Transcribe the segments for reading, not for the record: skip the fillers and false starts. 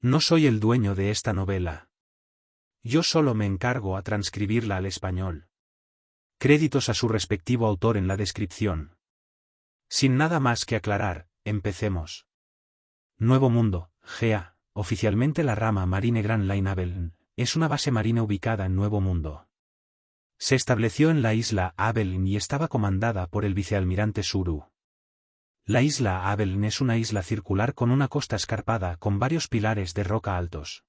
No soy el dueño de esta novela. Yo solo me encargo a transcribirla al español. Créditos a su respectivo autor en la descripción. Sin nada más que aclarar, empecemos. Nuevo Mundo, GA, oficialmente la rama Marine Grand Line Avelin, es una base marina ubicada en Nuevo Mundo. Se estableció en la isla Avelin y estaba comandada por el vicealmirante Suru. La isla Avelin es una isla circular con una costa escarpada con varios pilares de roca altos.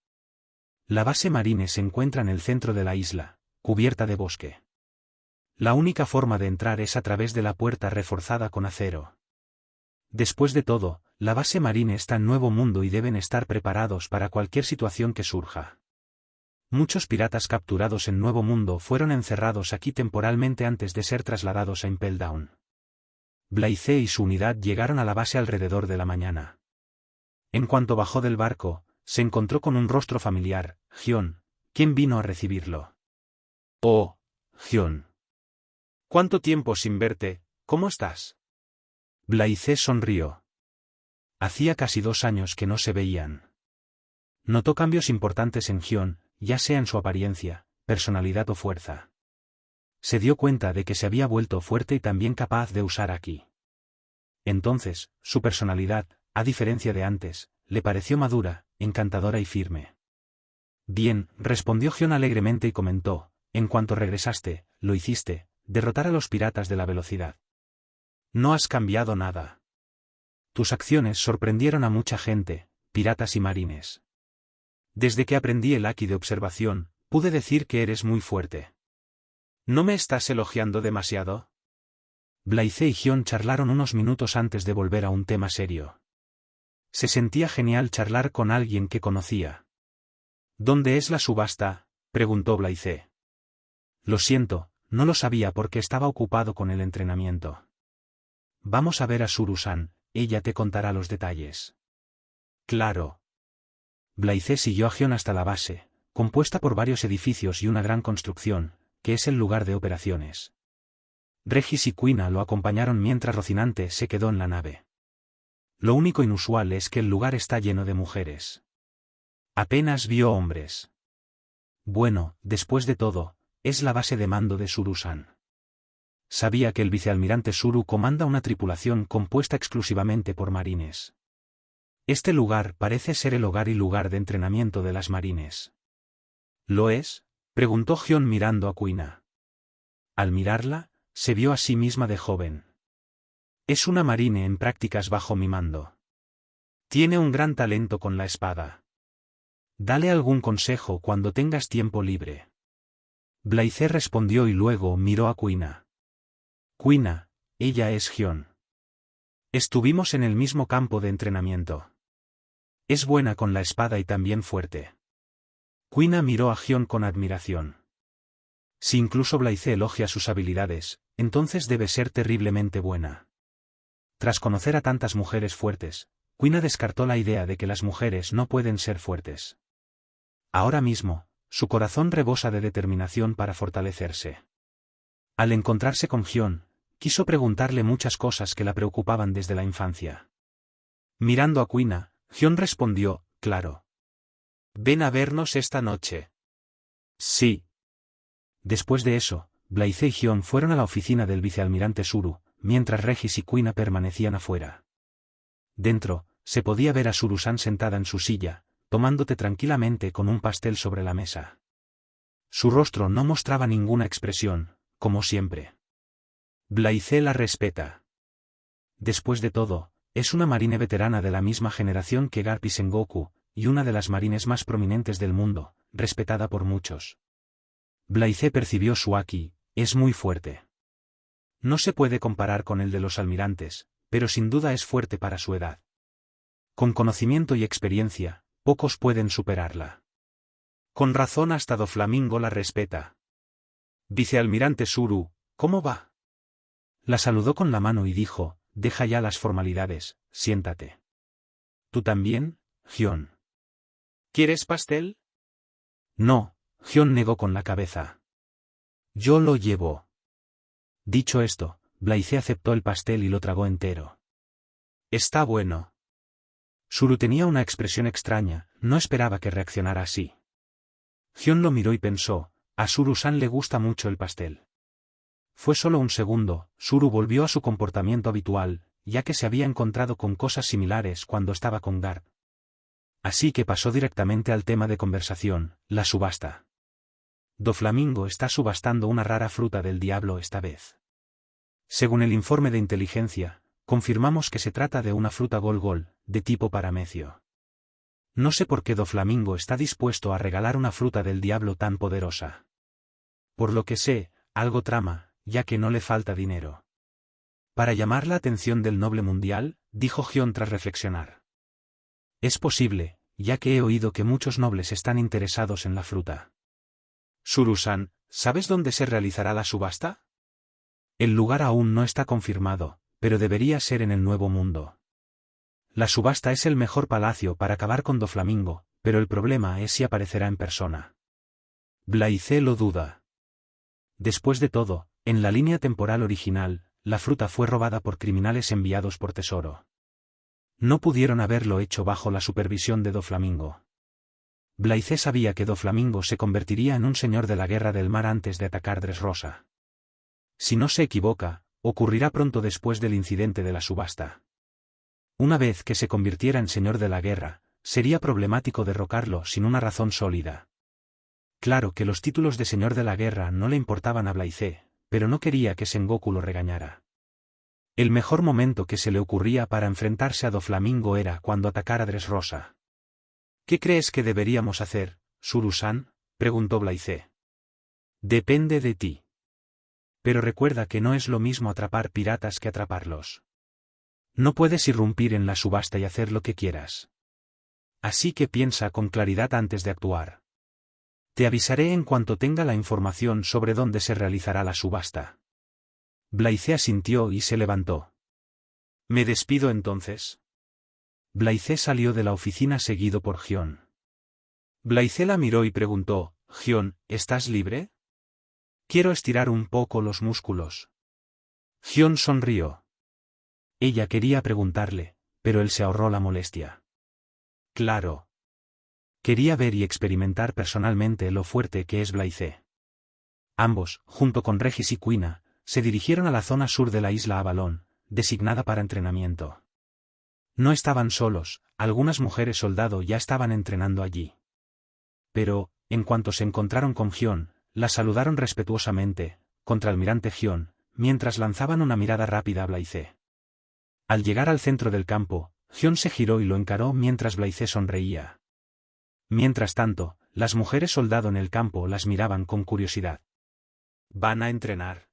La base marine se encuentra en el centro de la isla, cubierta de bosque. La única forma de entrar es a través de la puerta reforzada con acero. Después de todo, la base marine está en Nuevo Mundo y deben estar preparados para cualquier situación que surja. Muchos piratas capturados en Nuevo Mundo fueron encerrados aquí temporalmente antes de ser trasladados a Impel Down. Blythe y su unidad llegaron a la base alrededor de la mañana. En cuanto bajó del barco, se encontró con un rostro familiar, Gion, quien vino a recibirlo. «Oh, Gion. ¿Cuánto tiempo sin verte? ¿Cómo estás?» Blythe sonrió. Hacía casi 2 años que no se veían. Notó cambios importantes en Gion, ya sea en su apariencia, personalidad o fuerza. Se dio cuenta de que se había vuelto fuerte y también capaz de usar Aki. Entonces, su personalidad, a diferencia de antes, le pareció madura, encantadora y firme. «Bien», respondió Gion alegremente y comentó, «en cuanto regresaste, lo hiciste, derrotar a los piratas de la velocidad. No has cambiado nada. Tus acciones sorprendieron a mucha gente, piratas y marines. Desde que aprendí el Aki de observación, pude decir que eres muy fuerte». «¿No me estás elogiando demasiado?» Blythe y Gion charlaron unos minutos antes de volver a un tema serio. Se sentía genial charlar con alguien que conocía. «¿Dónde es la subasta?», preguntó Blythe. «Lo siento, no lo sabía porque estaba ocupado con el entrenamiento». «Vamos a ver a Suru-san, ella te contará los detalles». «Claro». Blythe siguió a Gion hasta la base, compuesta por varios edificios y una gran construcción, que es el lugar de operaciones. Regis y Quina lo acompañaron mientras Rocinante se quedó en la nave. Lo único inusual es que el lugar está lleno de mujeres. Apenas vio hombres. Bueno, después de todo, es la base de mando de Suru-san. Sabía que el vicealmirante Suru comanda una tripulación compuesta exclusivamente por marines. Este lugar parece ser el hogar y lugar de entrenamiento de las marines. ¿Lo es?, preguntó Gion mirando a Quina. Al mirarla, se vio a sí misma de joven. «Es una marine en prácticas bajo mi mando. Tiene un gran talento con la espada. Dale algún consejo cuando tengas tiempo libre». Blythe respondió y luego miró a Quina. «Quina, ella es Gion. Estuvimos en el mismo campo de entrenamiento. Es buena con la espada y también fuerte». Quina miró a Gion con admiración. Si incluso Blythe elogia sus habilidades, entonces debe ser terriblemente buena. Tras conocer a tantas mujeres fuertes, Quina descartó la idea de que las mujeres no pueden ser fuertes. Ahora mismo, su corazón rebosa de determinación para fortalecerse. Al encontrarse con Gion, quiso preguntarle muchas cosas que la preocupaban desde la infancia. Mirando a Quina, Gion respondió, «Claro. ¿Ven a vernos esta noche?» «Sí». Después de eso, Blythe y Gion fueron a la oficina del vicealmirante Suru, mientras Regis y Quina permanecían afuera. Dentro, se podía ver a Suru-san sentada en su silla, tomando té tranquilamente con un pastel sobre la mesa. Su rostro no mostraba ninguna expresión, como siempre. Blythe la respeta. Después de todo, es una marine veterana de la misma generación que Garp y Sengoku, y una de las marines más prominentes del mundo, respetada por muchos. Blythe percibió su Aki, es muy fuerte. No se puede comparar con el de los almirantes, pero sin duda es fuerte para su edad. Con conocimiento y experiencia, pocos pueden superarla. Con razón hasta Doflamingo la respeta. «Vicealmirante Suru, ¿cómo va?» La saludó con la mano y dijo, «Deja ya las formalidades, siéntate». «¿Tú también, Gion?» «¿Quieres pastel?» «No», Gion negó con la cabeza. «Yo lo llevo». Dicho esto, Blythe aceptó el pastel y lo tragó entero. «Está bueno». Suru tenía una expresión extraña, no esperaba que reaccionara así. Hyun lo miró y pensó, a Suru-san le gusta mucho el pastel. Fue solo un segundo, Suru volvió a su comportamiento habitual, ya que se había encontrado con cosas similares cuando estaba con Garp. Así que pasó directamente al tema de conversación, la subasta. Doflamingo está subastando una rara fruta del diablo esta vez. Según el informe de inteligencia, confirmamos que se trata de una fruta gol-gol, de tipo paramecio. No sé por qué Doflamingo está dispuesto a regalar una fruta del diablo tan poderosa. Por lo que sé, algo trama, ya que no le falta dinero. Para llamar la atención del noble mundial, dijo Hyun tras reflexionar. Es posible, ya que he oído que muchos nobles están interesados en la fruta. Suru-san, ¿sabes dónde se realizará la subasta? El lugar aún no está confirmado, pero debería ser en el Nuevo Mundo. La subasta es el mejor palacio para acabar con Doflamingo, pero el problema es si aparecerá en persona. Blaize lo duda. Después de todo, en la línea temporal original, la fruta fue robada por criminales enviados por Tesoro. No pudieron haberlo hecho bajo la supervisión de Doflamingo. Blaize sabía que Doflamingo se convertiría en un señor de la guerra del mar antes de atacar Dressrosa. Si no se equivoca, ocurrirá pronto después del incidente de la subasta. Una vez que se convirtiera en señor de la guerra, sería problemático derrocarlo sin una razón sólida. Claro que los títulos de señor de la guerra no le importaban a Blaize, pero no quería que Sengoku lo regañara. El mejor momento que se le ocurría para enfrentarse a Doflamingo era cuando atacara Dressrosa. ¿Qué crees que deberíamos hacer, Suru-san?, preguntó Blaize. Depende de ti. Pero recuerda que no es lo mismo atrapar piratas que atraparlos. No puedes irrumpir en la subasta y hacer lo que quieras. Así que piensa con claridad antes de actuar. Te avisaré en cuanto tenga la información sobre dónde se realizará la subasta. Blaize asintió y se levantó. ¿Me despido entonces? Blaize salió de la oficina seguido por Hyun. Blaize la miró y preguntó, Hyun, ¿estás libre? Quiero estirar un poco los músculos. Hyun sonrió. Ella quería preguntarle, pero él se ahorró la molestia. Claro. Quería ver y experimentar personalmente lo fuerte que es Blaize. Ambos, junto con Regis y Kuina, se dirigieron a la zona sur de la isla Avalon, designada para entrenamiento. No estaban solos, algunas mujeres soldado ya estaban entrenando allí. Pero, en cuanto se encontraron con Hyun, la saludaron respetuosamente, contraalmirante Hyun, mientras lanzaban una mirada rápida a Blaize. Al llegar al centro del campo, Hyun se giró y lo encaró mientras Blaize sonreía. Mientras tanto, las mujeres soldado en el campo las miraban con curiosidad. ¿Van a entrenar?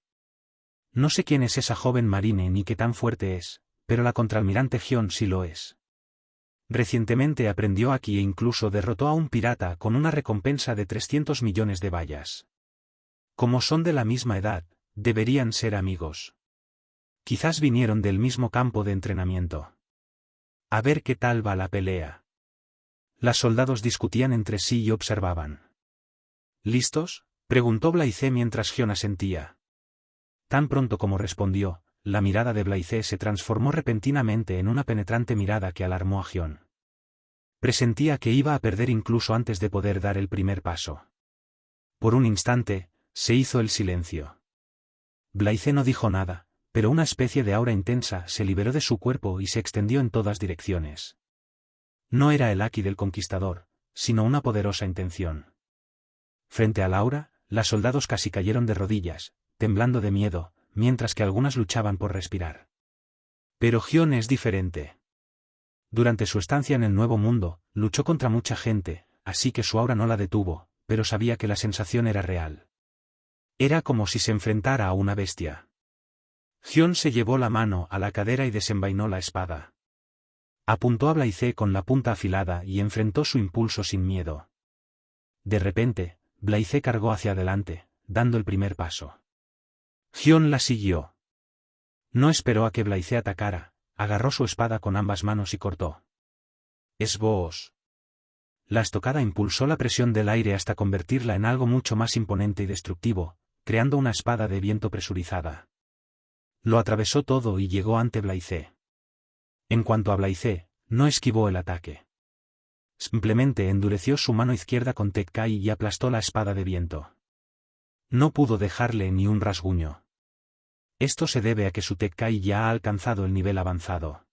No sé quién es esa joven marine ni qué tan fuerte es, pero la contraalmirante Hyun sí lo es. Recientemente aprendió aquí e incluso derrotó a un pirata con una recompensa de 300 millones de bayas. Como son de la misma edad, deberían ser amigos. Quizás vinieron del mismo campo de entrenamiento. A ver qué tal va la pelea. Las soldados discutían entre sí y observaban. ¿Listos?, preguntó Blaize mientras Hyun asentía. Tan pronto como respondió, la mirada de Blaize se transformó repentinamente en una penetrante mirada que alarmó a Hyun. Presentía que iba a perder incluso antes de poder dar el primer paso. Por un instante, se hizo el silencio. Blaize no dijo nada, pero una especie de aura intensa se liberó de su cuerpo y se extendió en todas direcciones. No era el haki del conquistador, sino una poderosa intención. Frente al aura, las soldados casi cayeron de rodillas, temblando de miedo, mientras que algunas luchaban por respirar. Pero Hyun es diferente. Durante su estancia en el Nuevo Mundo, luchó contra mucha gente, así que su aura no la detuvo, pero sabía que la sensación era real. Era como si se enfrentara a una bestia. Hyun se llevó la mano a la cadera y desenvainó la espada. Apuntó a Blaize con la punta afilada y enfrentó su impulso sin miedo. De repente, Blaize cargó hacia adelante, dando el primer paso. Hyun la siguió. No esperó a que Blaize atacara, agarró su espada con ambas manos y cortó. Esboos. La estocada impulsó la presión del aire hasta convertirla en algo mucho más imponente y destructivo, creando una espada de viento presurizada. Lo atravesó todo y llegó ante Blaize. En cuanto a Blaize, no esquivó el ataque. Simplemente endureció su mano izquierda con Tekkai y aplastó la espada de viento. No pudo dejarle ni un rasguño. Esto se debe a que su Tekkai ya ha alcanzado el nivel avanzado.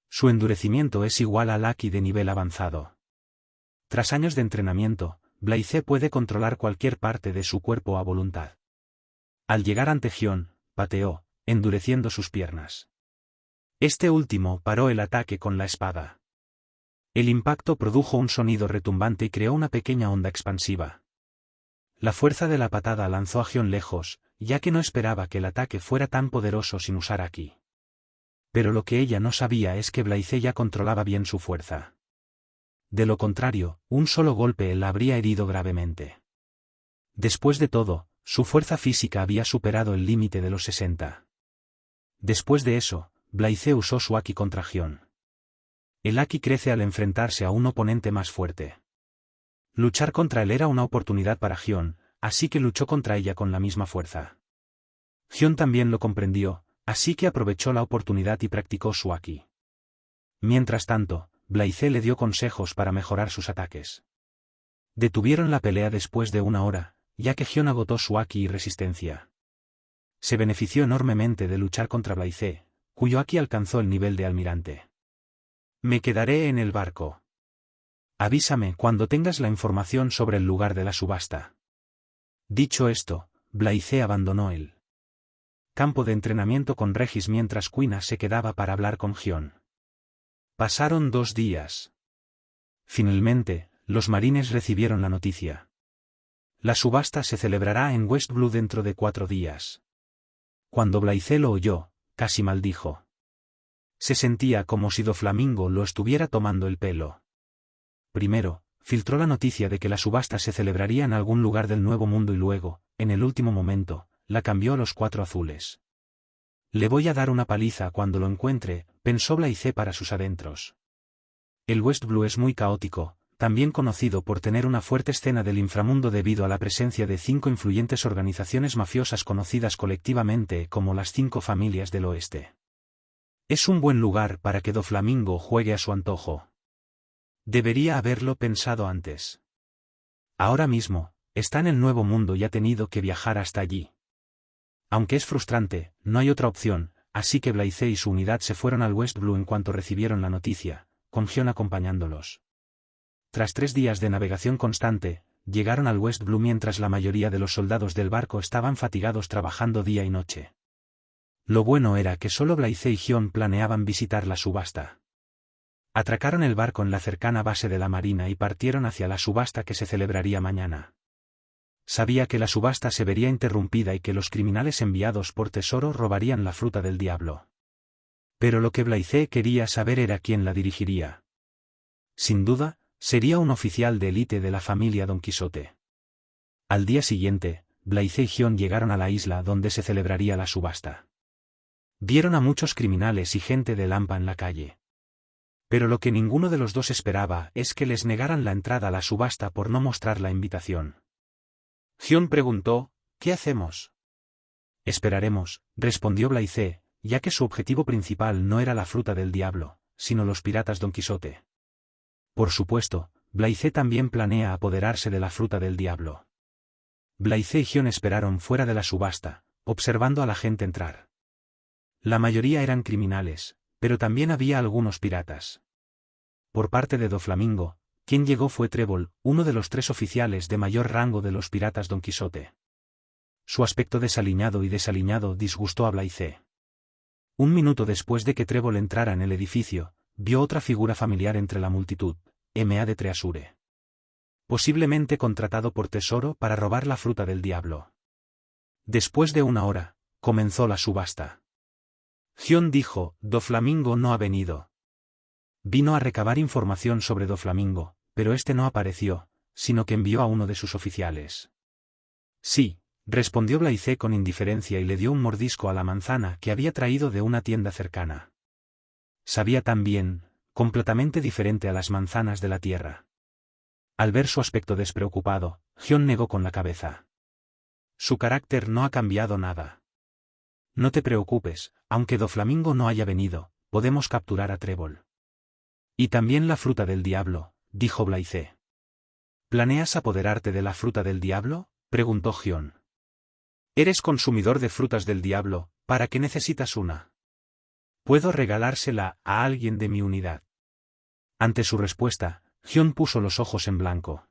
Su endurecimiento es igual al Haki de nivel avanzado. Tras años de entrenamiento, Blaze puede controlar cualquier parte de su cuerpo a voluntad. Al llegar ante Gion, pateó, endureciendo sus piernas. Este último paró el ataque con la espada. El impacto produjo un sonido retumbante y creó una pequeña onda expansiva. La fuerza de la patada lanzó a Gion lejos, ya que no esperaba que el ataque fuera tan poderoso sin usar Haki. Pero lo que ella no sabía es que Blaze ya controlaba bien su fuerza. De lo contrario, un solo golpe la habría herido gravemente. Después de todo, su fuerza física había superado el límite de los 60. Después de eso, Blaze usó su Haki contra Gion. El Haki crece al enfrentarse a un oponente más fuerte. Luchar contra él era una oportunidad para Gion, así que luchó contra ella con la misma fuerza. Gion también lo comprendió, así que aprovechó la oportunidad y practicó su Haki. Mientras tanto, Blaze le dio consejos para mejorar sus ataques. Detuvieron la pelea después de una hora, ya que Gion agotó su Haki y resistencia. Se benefició enormemente de luchar contra Blaze, cuyo Haki alcanzó el nivel de almirante. Me quedaré en el barco. Avísame cuando tengas la información sobre el lugar de la subasta. Dicho esto, Blaze abandonó el campo de entrenamiento con Regis mientras Quina se quedaba para hablar con Gion. Pasaron 2 días. Finalmente, los marines recibieron la noticia. La subasta se celebrará en West Blue dentro de 4 días. Cuando Blaze lo oyó, casi maldijo. Se sentía como si Doflamingo lo estuviera tomando el pelo. Primero, filtró la noticia de que la subasta se celebraría en algún lugar del Nuevo Mundo y luego, en el último momento, la cambió a los 4 azules. Le voy a dar una paliza cuando lo encuentre, pensó Blaze para sus adentros. El West Blue es muy caótico, también conocido por tener una fuerte escena del inframundo debido a la presencia de 5 influyentes organizaciones mafiosas conocidas colectivamente como las 5 familias del oeste. Es un buen lugar para que Doflamingo juegue a su antojo. Debería haberlo pensado antes. Ahora mismo, está en el Nuevo Mundo y ha tenido que viajar hasta allí. Aunque es frustrante, no hay otra opción, así que Blaze y su unidad se fueron al West Blue en cuanto recibieron la noticia, con Gion acompañándolos. Tras 3 días de navegación constante, llegaron al West Blue mientras la mayoría de los soldados del barco estaban fatigados trabajando día y noche. Lo bueno era que solo Blaze y Gion planeaban visitar la subasta. Atracaron el barco en la cercana base de la marina y partieron hacia la subasta que se celebraría mañana. Sabía que la subasta se vería interrumpida y que los criminales enviados por Tesoro robarían la fruta del diablo. Pero lo que Blaze quería saber era quién la dirigiría. Sin duda, sería un oficial de élite de la familia Don Quijote. Al día siguiente, Blaze y Gion llegaron a la isla donde se celebraría la subasta. Vieron a muchos criminales y gente de Lampa en la calle. Pero lo que ninguno de los dos esperaba es que les negaran la entrada a la subasta por no mostrar la invitación. Gion preguntó, ¿qué hacemos? Esperaremos, respondió Blaze, ya que su objetivo principal no era la fruta del diablo, sino los piratas Don Quijote. Por supuesto, Blaze también planea apoderarse de la fruta del diablo. Blaze y Gion esperaron fuera de la subasta, observando a la gente entrar. La mayoría eran criminales, pero también había algunos piratas. Por parte de Doflamingo, quien llegó fue Trébol, uno de los 3 oficiales de mayor rango de los piratas Don Quijote. Su aspecto desaliñado disgustó a Blaze. Un minuto después de que Trébol entrara en el edificio, vio otra figura familiar entre la multitud, M.A. de Treasure. Posiblemente contratado por Tesoro para robar la fruta del diablo. Después de 1 hora, comenzó la subasta. Gion dijo, Doflamingo no ha venido. Vino a recabar información sobre Doflamingo, pero este no apareció, sino que envió a uno de sus oficiales. Sí, respondió Blaze con indiferencia y le dio un mordisco a la manzana que había traído de una tienda cercana. Sabía tan bien, completamente diferente a las manzanas de la tierra. Al ver su aspecto despreocupado, Gion negó con la cabeza. Su carácter no ha cambiado nada. No te preocupes, aunque Doflamingo no haya venido, podemos capturar a Trébol. Y también la fruta del diablo, dijo Blythe. ¿Planeas apoderarte de la fruta del diablo?, preguntó Gion. Eres consumidor de frutas del diablo, ¿para qué necesitas una? Puedo regalársela a alguien de mi unidad. Ante su respuesta, Gion puso los ojos en blanco.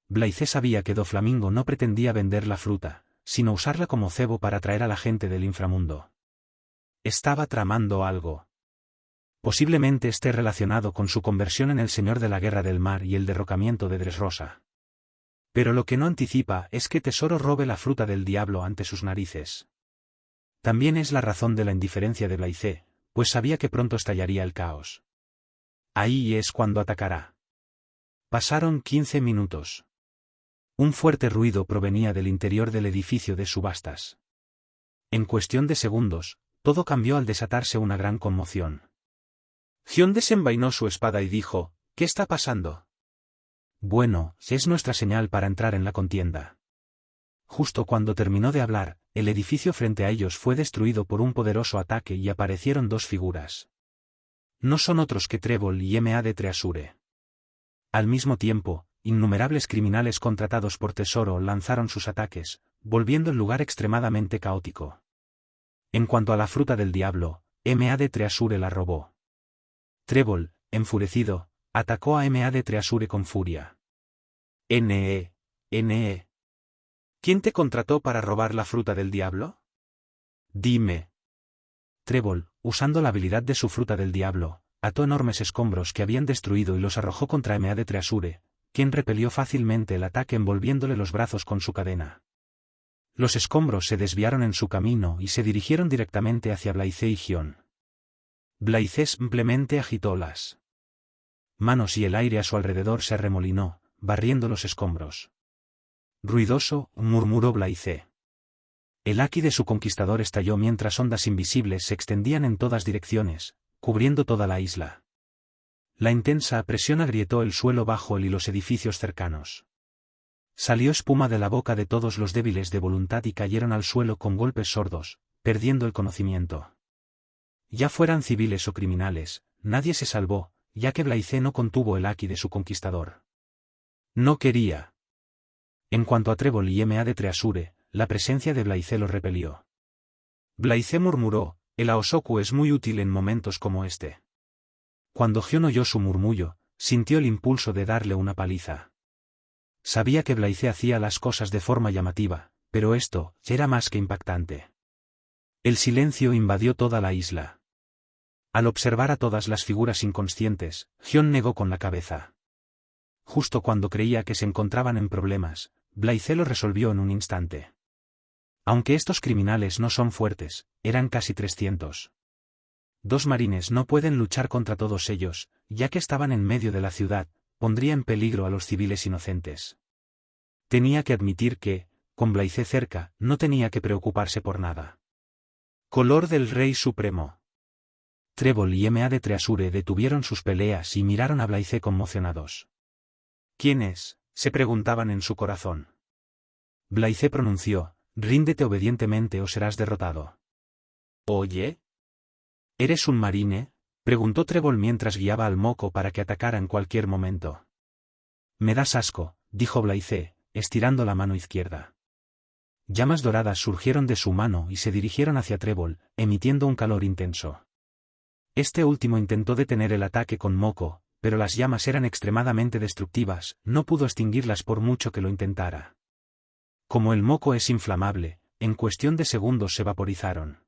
Blythe sabía que Doflamingo no pretendía vender la fruta, sino usarla como cebo para atraer a la gente del inframundo. Estaba tramando algo. Posiblemente esté relacionado con su conversión en el Señor de la Guerra del Mar y el derrocamiento de Dressrosa. Pero lo que no anticipa es que Tesoro robe la fruta del diablo ante sus narices. También es la razón de la indiferencia de Blythe, pues sabía que pronto estallaría el caos. Ahí es cuando atacará. Pasaron 15 minutos. Un fuerte ruido provenía del interior del edificio de subastas. En cuestión de segundos, todo cambió al desatarse una gran conmoción. Gion desenvainó su espada y dijo, ¿qué está pasando? Bueno, es nuestra señal para entrar en la contienda. Justo cuando terminó de hablar, el edificio frente a ellos fue destruido por un poderoso ataque y aparecieron dos figuras. No son otros que Trébol y M.A.D. Treasure. Al mismo tiempo, innumerables criminales contratados por Tesoro lanzaron sus ataques, volviendo el lugar extremadamente caótico. En cuanto a la fruta del diablo, M.A.D. Treasure la robó. Trébol, enfurecido, atacó a M.A.D. Treasure con furia. N.E. ¿Quién te contrató para robar la fruta del diablo? Dime. Trébol, usando la habilidad de su fruta del diablo, ató enormes escombros que habían destruido y los arrojó contra M.A.D. Treasure, quien repelió fácilmente el ataque envolviéndole los brazos con su cadena. Los escombros se desviaron en su camino y se dirigieron directamente hacia Blythe y Gion. Blythe simplemente agitó las manos y el aire a su alrededor se arremolinó, barriendo los escombros. Ruidoso, murmuró Blythe. El haki de su conquistador estalló mientras ondas invisibles se extendían en todas direcciones, cubriendo toda la isla. La intensa presión agrietó el suelo bajo él y los edificios cercanos. Salió espuma de la boca de todos los débiles de voluntad y cayeron al suelo con golpes sordos, perdiendo el conocimiento. Ya fueran civiles o criminales, nadie se salvó, ya que Blythe no contuvo el haki de su conquistador. No quería. En cuanto a Trébol y M.A.D. Treasure, la presencia de Blythe los repelió. Blythe murmuró, el Aosoku es muy útil en momentos como este. Cuando Gion oyó su murmullo, sintió el impulso de darle una paliza. Sabía que Blythe hacía las cosas de forma llamativa, pero esto era más que impactante. El silencio invadió toda la isla. Al observar a todas las figuras inconscientes, Gion negó con la cabeza. Justo cuando creía que se encontraban en problemas, Blythe lo resolvió en un instante. Aunque estos criminales no son fuertes, eran casi 300. 2 marines no pueden luchar contra todos ellos, ya que estaban en medio de la ciudad, pondría en peligro a los civiles inocentes. Tenía que admitir que, con Blythe cerca, no tenía que preocuparse por nada. Color del Rey Supremo. Trébol y M.A.D. Treasure detuvieron sus peleas y miraron a Blythe conmocionados. ¿Quién es?, se preguntaban en su corazón. Blythe pronunció, ríndete obedientemente o serás derrotado. ¿Oye? ¿Eres un marine?, preguntó Trébol mientras guiaba al moco para que atacara en cualquier momento. Me das asco, dijo Blythe, estirando la mano izquierda. Llamas doradas surgieron de su mano y se dirigieron hacia Trébol, emitiendo un calor intenso. Este último intentó detener el ataque con moco, pero las llamas eran extremadamente destructivas, no pudo extinguirlas por mucho que lo intentara. Como el moco es inflamable, en cuestión de segundos se vaporizaron.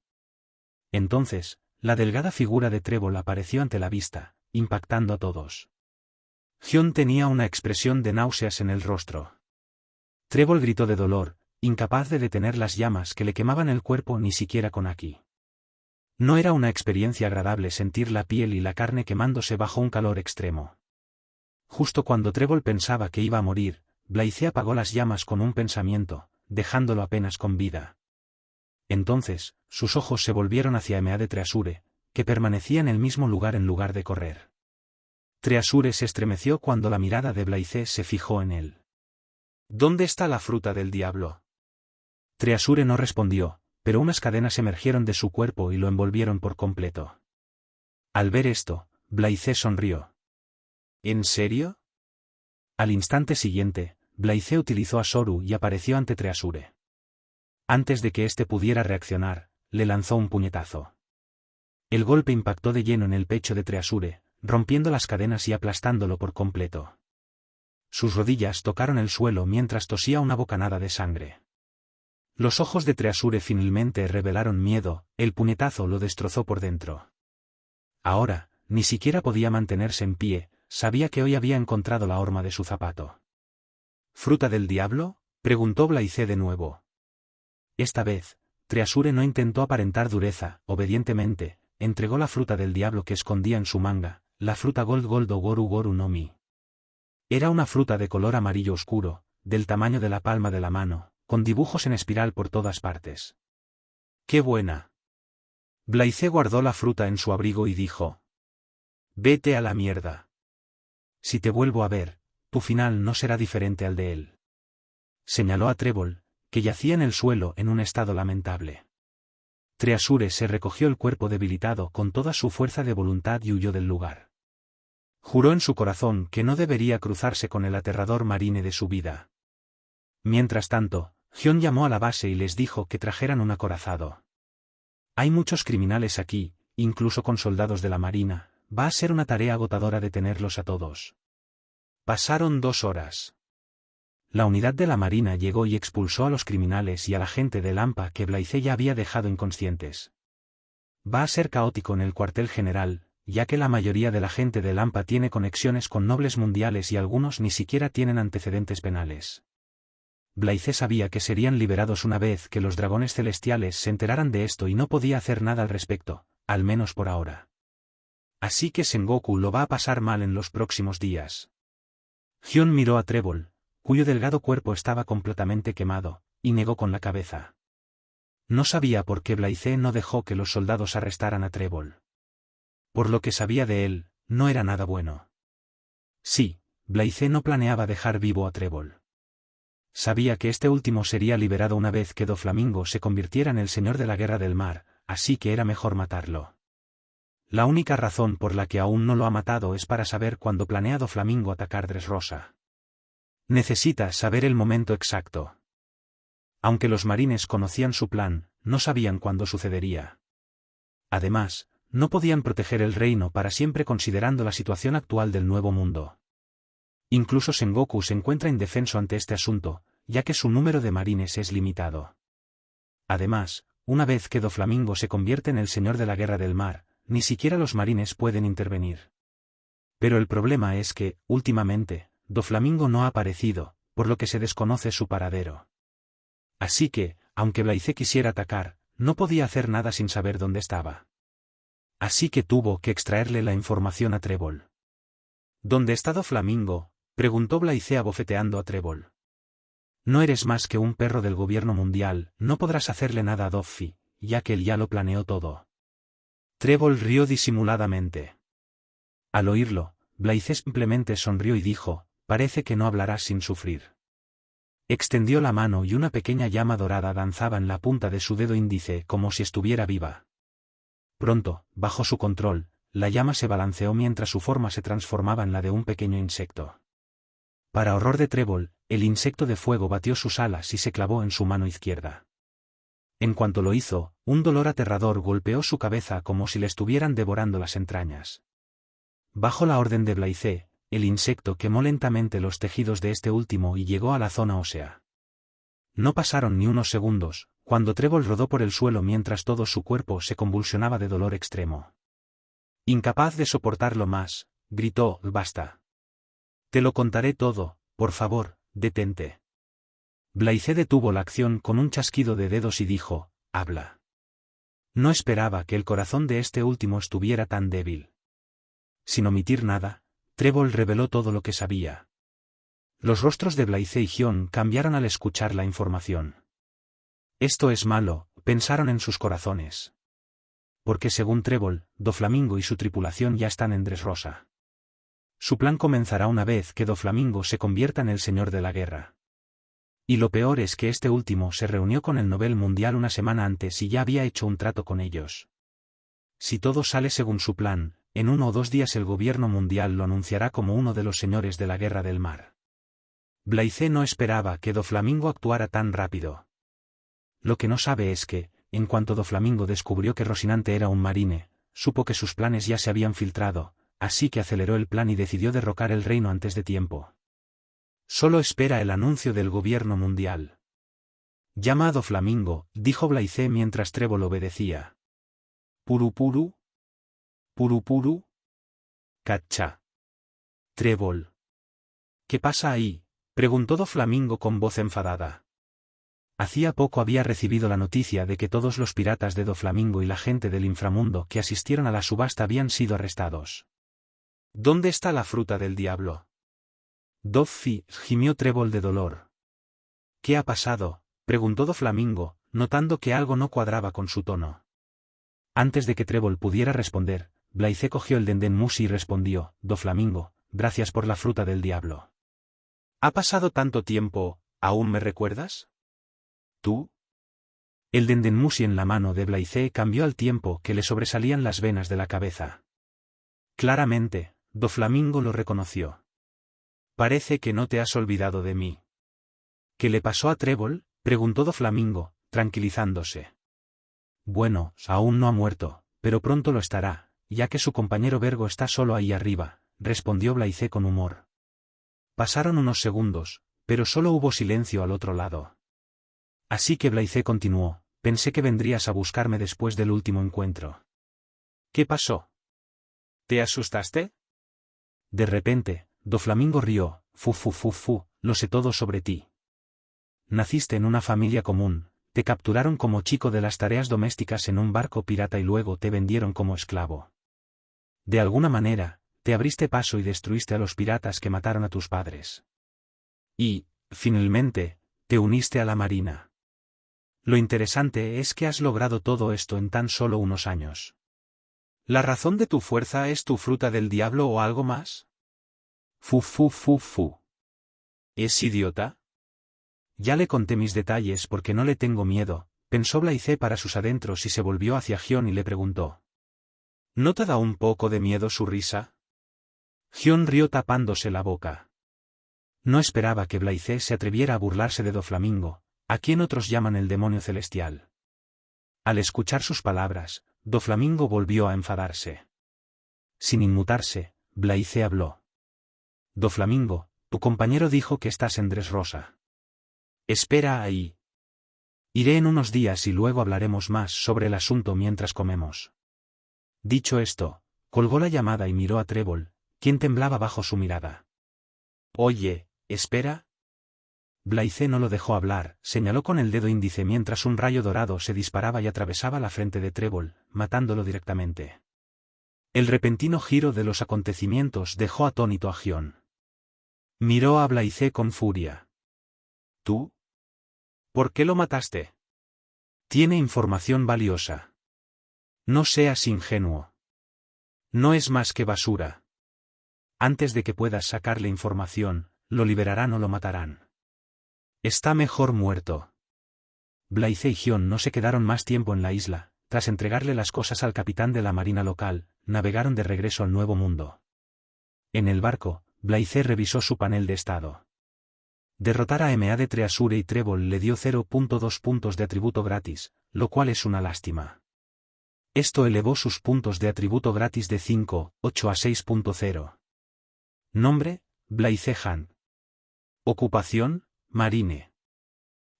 Entonces, la delgada figura de Trébol apareció ante la vista, impactando a todos. Gion tenía una expresión de náuseas en el rostro. Trébol gritó de dolor, incapaz de detener las llamas que le quemaban el cuerpo ni siquiera con haki. No era una experiencia agradable sentir la piel y la carne quemándose bajo un calor extremo. Justo cuando Trébol pensaba que iba a morir, Blythe apagó las llamas con un pensamiento, dejándolo apenas con vida. Entonces, sus ojos se volvieron hacia M.A.D. Treasure, que permanecía en el mismo lugar en lugar de correr. Treasure se estremeció cuando la mirada de Blythe se fijó en él. ¿Dónde está la fruta del diablo? Treasure no respondió, pero unas cadenas emergieron de su cuerpo y lo envolvieron por completo. Al ver esto, Blaise sonrió. ¿En serio? Al instante siguiente, Blaise utilizó a Soru y apareció ante Treasure. Antes de que éste pudiera reaccionar, le lanzó un puñetazo. El golpe impactó de lleno en el pecho de Treasure, rompiendo las cadenas y aplastándolo por completo. Sus rodillas tocaron el suelo mientras tosía una bocanada de sangre. Los ojos de Treasure finalmente revelaron miedo, el puñetazo lo destrozó por dentro. Ahora, ni siquiera podía mantenerse en pie, sabía que hoy había encontrado la horma de su zapato. ¿Fruta del diablo?, preguntó Blaise de nuevo. Esta vez, Treasure no intentó aparentar dureza, obedientemente, entregó la fruta del diablo que escondía en su manga, la fruta Gold Gold o Goru Goru no Mi. Era una fruta de color amarillo oscuro, del tamaño de la palma de la mano, con dibujos en espiral por todas partes. ¡Qué buena! Blaise guardó la fruta en su abrigo y dijo: «Vete a la mierda. Si te vuelvo a ver, tu final no será diferente al de él». Señaló a Trébol, que yacía en el suelo en un estado lamentable. Treasure se recogió el cuerpo debilitado con toda su fuerza de voluntad y huyó del lugar. Juró en su corazón que no debería cruzarse con el aterrador marine de su vida. Mientras tanto, Gion llamó a la base y les dijo que trajeran un acorazado. «Hay muchos criminales aquí, incluso con soldados de la marina, va a ser una tarea agotadora detenerlos a todos». Pasaron 2 horas. La unidad de la marina llegó y expulsó a los criminales y a la gente de Lampa que Blaise ya había dejado inconscientes. Va a ser caótico en el cuartel general, ya que la mayoría de la gente de Lampa tiene conexiones con nobles mundiales y algunos ni siquiera tienen antecedentes penales. Blaise sabía que serían liberados una vez que los dragones celestiales se enteraran de esto y no podía hacer nada al respecto, al menos por ahora. Así que Sengoku lo va a pasar mal en los próximos días. Gion miró a Trébol, cuyo delgado cuerpo estaba completamente quemado, y negó con la cabeza. No sabía por qué Blaise no dejó que los soldados arrestaran a Trébol. Por lo que sabía de él, no era nada bueno. Sí, Blaise no planeaba dejar vivo a Trébol. Sabía que este último sería liberado una vez que Doflamingo se convirtiera en el señor de la guerra del mar, así que era mejor matarlo. La única razón por la que aún no lo ha matado es para saber cuándo planea Doflamingo atacar Dressrosa. Necesita saber el momento exacto. Aunque los marines conocían su plan, no sabían cuándo sucedería. Además, no podían proteger el reino para siempre considerando la situación actual del Nuevo Mundo. Incluso Sengoku se encuentra indefenso ante este asunto, ya que su número de marines es limitado. Además, una vez que Doflamingo se convierte en el señor de la guerra del mar, ni siquiera los marines pueden intervenir. Pero el problema es que, últimamente, Doflamingo no ha aparecido, por lo que se desconoce su paradero. Así que, aunque Blaise quisiera atacar, no podía hacer nada sin saber dónde estaba. Así que tuvo que extraerle la información a Trébol. ¿Dónde está Doflamingo?, preguntó Blaise abofeteando a Trébol. No eres más que un perro del gobierno mundial, no podrás hacerle nada a Doffy, ya que él ya lo planeó todo. Trébol rió disimuladamente. Al oírlo, Blaise simplemente sonrió y dijo: «Parece que no hablarás sin sufrir». Extendió la mano y una pequeña llama dorada danzaba en la punta de su dedo índice como si estuviera viva. Pronto, bajo su control, la llama se balanceó mientras su forma se transformaba en la de un pequeño insecto. Para horror de Trébol, el insecto de fuego batió sus alas y se clavó en su mano izquierda. En cuanto lo hizo, un dolor aterrador golpeó su cabeza como si le estuvieran devorando las entrañas. Bajo la orden de Blaise, el insecto quemó lentamente los tejidos de este último y llegó a la zona ósea. No pasaron ni unos segundos, cuando Trébol rodó por el suelo mientras todo su cuerpo se convulsionaba de dolor extremo. Incapaz de soportarlo más, gritó: «¡Basta! Te lo contaré todo, por favor, detente». Blaise detuvo la acción con un chasquido de dedos y dijo: «Habla». No esperaba que el corazón de este último estuviera tan débil. Sin omitir nada, Trébol reveló todo lo que sabía. Los rostros de Blaise y Gion cambiaron al escuchar la información. Esto es malo, pensaron en sus corazones. Porque según Trébol, Doflamingo y su tripulación ya están en Dressrosa. Su plan comenzará una vez que Doflamingo se convierta en el señor de la guerra. Y lo peor es que este último se reunió con el Nobel Mundial una semana antes y ya había hecho un trato con ellos. Si todo sale según su plan, en 1 o 2 días el gobierno mundial lo anunciará como uno de los señores de la guerra del mar. Blythe no esperaba que Doflamingo actuara tan rápido. Lo que no sabe es que, en cuanto Doflamingo descubrió que Rocinante era un marine, supo que sus planes ya se habían filtrado, así que aceleró el plan y decidió derrocar el reino antes de tiempo. Solo espera el anuncio del gobierno mundial. Llama a Doflamingo, dijo Blythe mientras Trébol obedecía. Purupuru. Purupuru. Catcha. Trébol. ¿Qué pasa ahí?, preguntó Doflamingo con voz enfadada. Hacía poco había recibido la noticia de que todos los piratas de Doflamingo y la gente del inframundo que asistieron a la subasta habían sido arrestados. ¿Dónde está la fruta del diablo? Doffi, gimió Trébol de dolor. ¿Qué ha pasado?, preguntó Doflamingo, notando que algo no cuadraba con su tono. Antes de que Trébol pudiera responder, Blythe cogió el Dendenmusi y respondió: Doflamingo, gracias por la fruta del diablo. ¿Ha pasado tanto tiempo, aún me recuerdas? ¿Tú? El Dendenmusi en la mano de Blythe cambió al tiempo que le sobresalían las venas de la cabeza. Claramente, Doflamingo lo reconoció. Parece que no te has olvidado de mí. ¿Qué le pasó a Trébol?, preguntó Doflamingo, tranquilizándose. Bueno, aún no ha muerto, pero pronto lo estará, ya que su compañero Vergo está solo ahí arriba, respondió Blythe con humor. Pasaron unos segundos, pero solo hubo silencio al otro lado. Así que Blythe continuó: pensé que vendrías a buscarme después del último encuentro. ¿Qué pasó? ¿Te asustaste? De repente, Doflamingo rió: fu, lo sé todo sobre ti. Naciste en una familia común, te capturaron como chico de las tareas domésticas en un barco pirata y luego te vendieron como esclavo. De alguna manera, te abriste paso y destruiste a los piratas que mataron a tus padres. Y, finalmente, te uniste a la marina. Lo interesante es que has logrado todo esto en tan solo unos años. ¿La razón de tu fuerza es tu fruta del diablo o algo más? Fu. ¿Es idiota? Ya le conté mis detalles porque no le tengo miedo, pensó Blythe para sus adentros y se volvió hacia Gion y le preguntó. ¿No te da un poco de miedo su risa? Gion rió tapándose la boca. No esperaba que Blythe se atreviera a burlarse de Doflamingo, a quien otros llaman el demonio celestial. Al escuchar sus palabras, Doflamingo volvió a enfadarse. Sin inmutarse, Blythe habló. Doflamingo, tu compañero dijo que estás en Dressrosa. Espera ahí. Iré en unos días y luego hablaremos más sobre el asunto mientras comemos. Dicho esto, colgó la llamada y miró a Trébol, quien temblaba bajo su mirada. Oye, espera. Blythe no lo dejó hablar, señaló con el dedo índice mientras un rayo dorado se disparaba y atravesaba la frente de Trébol, matándolo directamente. El repentino giro de los acontecimientos dejó atónito a Gion. Miró a Blythe con furia. ¿Tú? ¿Por qué lo mataste? Tiene información valiosa. No seas ingenuo. No es más que basura. Antes de que puedas sacarle información, lo liberarán o lo matarán. Está mejor muerto. Blythe y Gion no se quedaron más tiempo en la isla. Tras entregarle las cosas al capitán de la marina local, navegaron de regreso al Nuevo Mundo. En el barco, Blythe revisó su panel de estado. Derrotar a Ma de Treasure y Trébol le dio 0.2 puntos de atributo gratis, lo cual es una lástima. Esto elevó sus puntos de atributo gratis de 5.8 a 6.0. Nombre, Blythe Hunt. Ocupación, marine.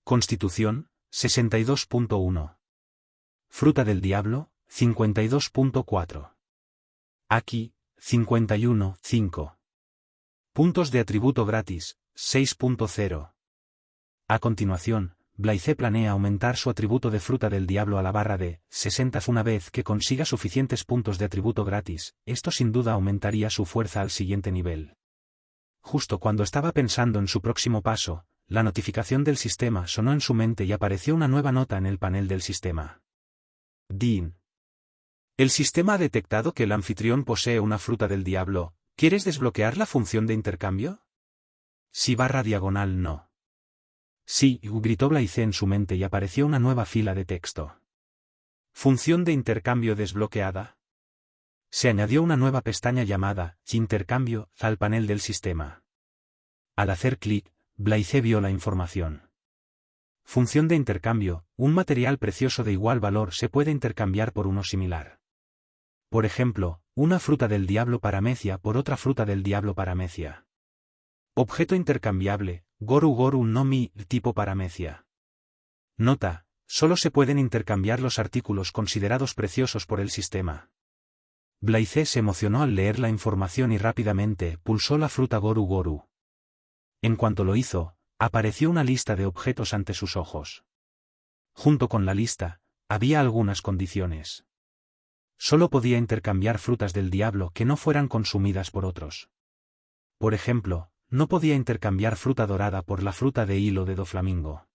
Constitución, 62.1. Fruta del diablo, 52.4. Aquí, 51.5. Puntos de atributo gratis, 6.0. A continuación, Blythe planea aumentar su atributo de fruta del diablo a la barra de 60 una vez que consiga suficientes puntos de atributo gratis. Esto sin duda aumentaría su fuerza al siguiente nivel. Justo cuando estaba pensando en su próximo paso, la notificación del sistema sonó en su mente y apareció una nueva nota en el panel del sistema. Dean. El sistema ha detectado que el anfitrión posee una fruta del diablo. ¿Quieres desbloquear la función de intercambio? Sí /diagonal no. Sí, gritó Blythe en su mente y apareció una nueva fila de texto. ¿Función de intercambio desbloqueada? Se añadió una nueva pestaña llamada Intercambio al panel del sistema. Al hacer clic, Blythe vio la información. Función de intercambio: un material precioso de igual valor se puede intercambiar por uno similar. Por ejemplo, una fruta del diablo paramecia por otra fruta del diablo paramecia. Objeto intercambiable: Goru Goru no Mi tipo paramecia. Nota: solo se pueden intercambiar los artículos considerados preciosos por el sistema. Blythe se emocionó al leer la información y rápidamente pulsó la fruta Goru Goru. En cuanto lo hizo, apareció una lista de objetos ante sus ojos. Junto con la lista, había algunas condiciones. Solo podía intercambiar frutas del diablo que no fueran consumidas por otros. Por ejemplo, no podía intercambiar fruta dorada por la fruta de hilo de Doflamingo.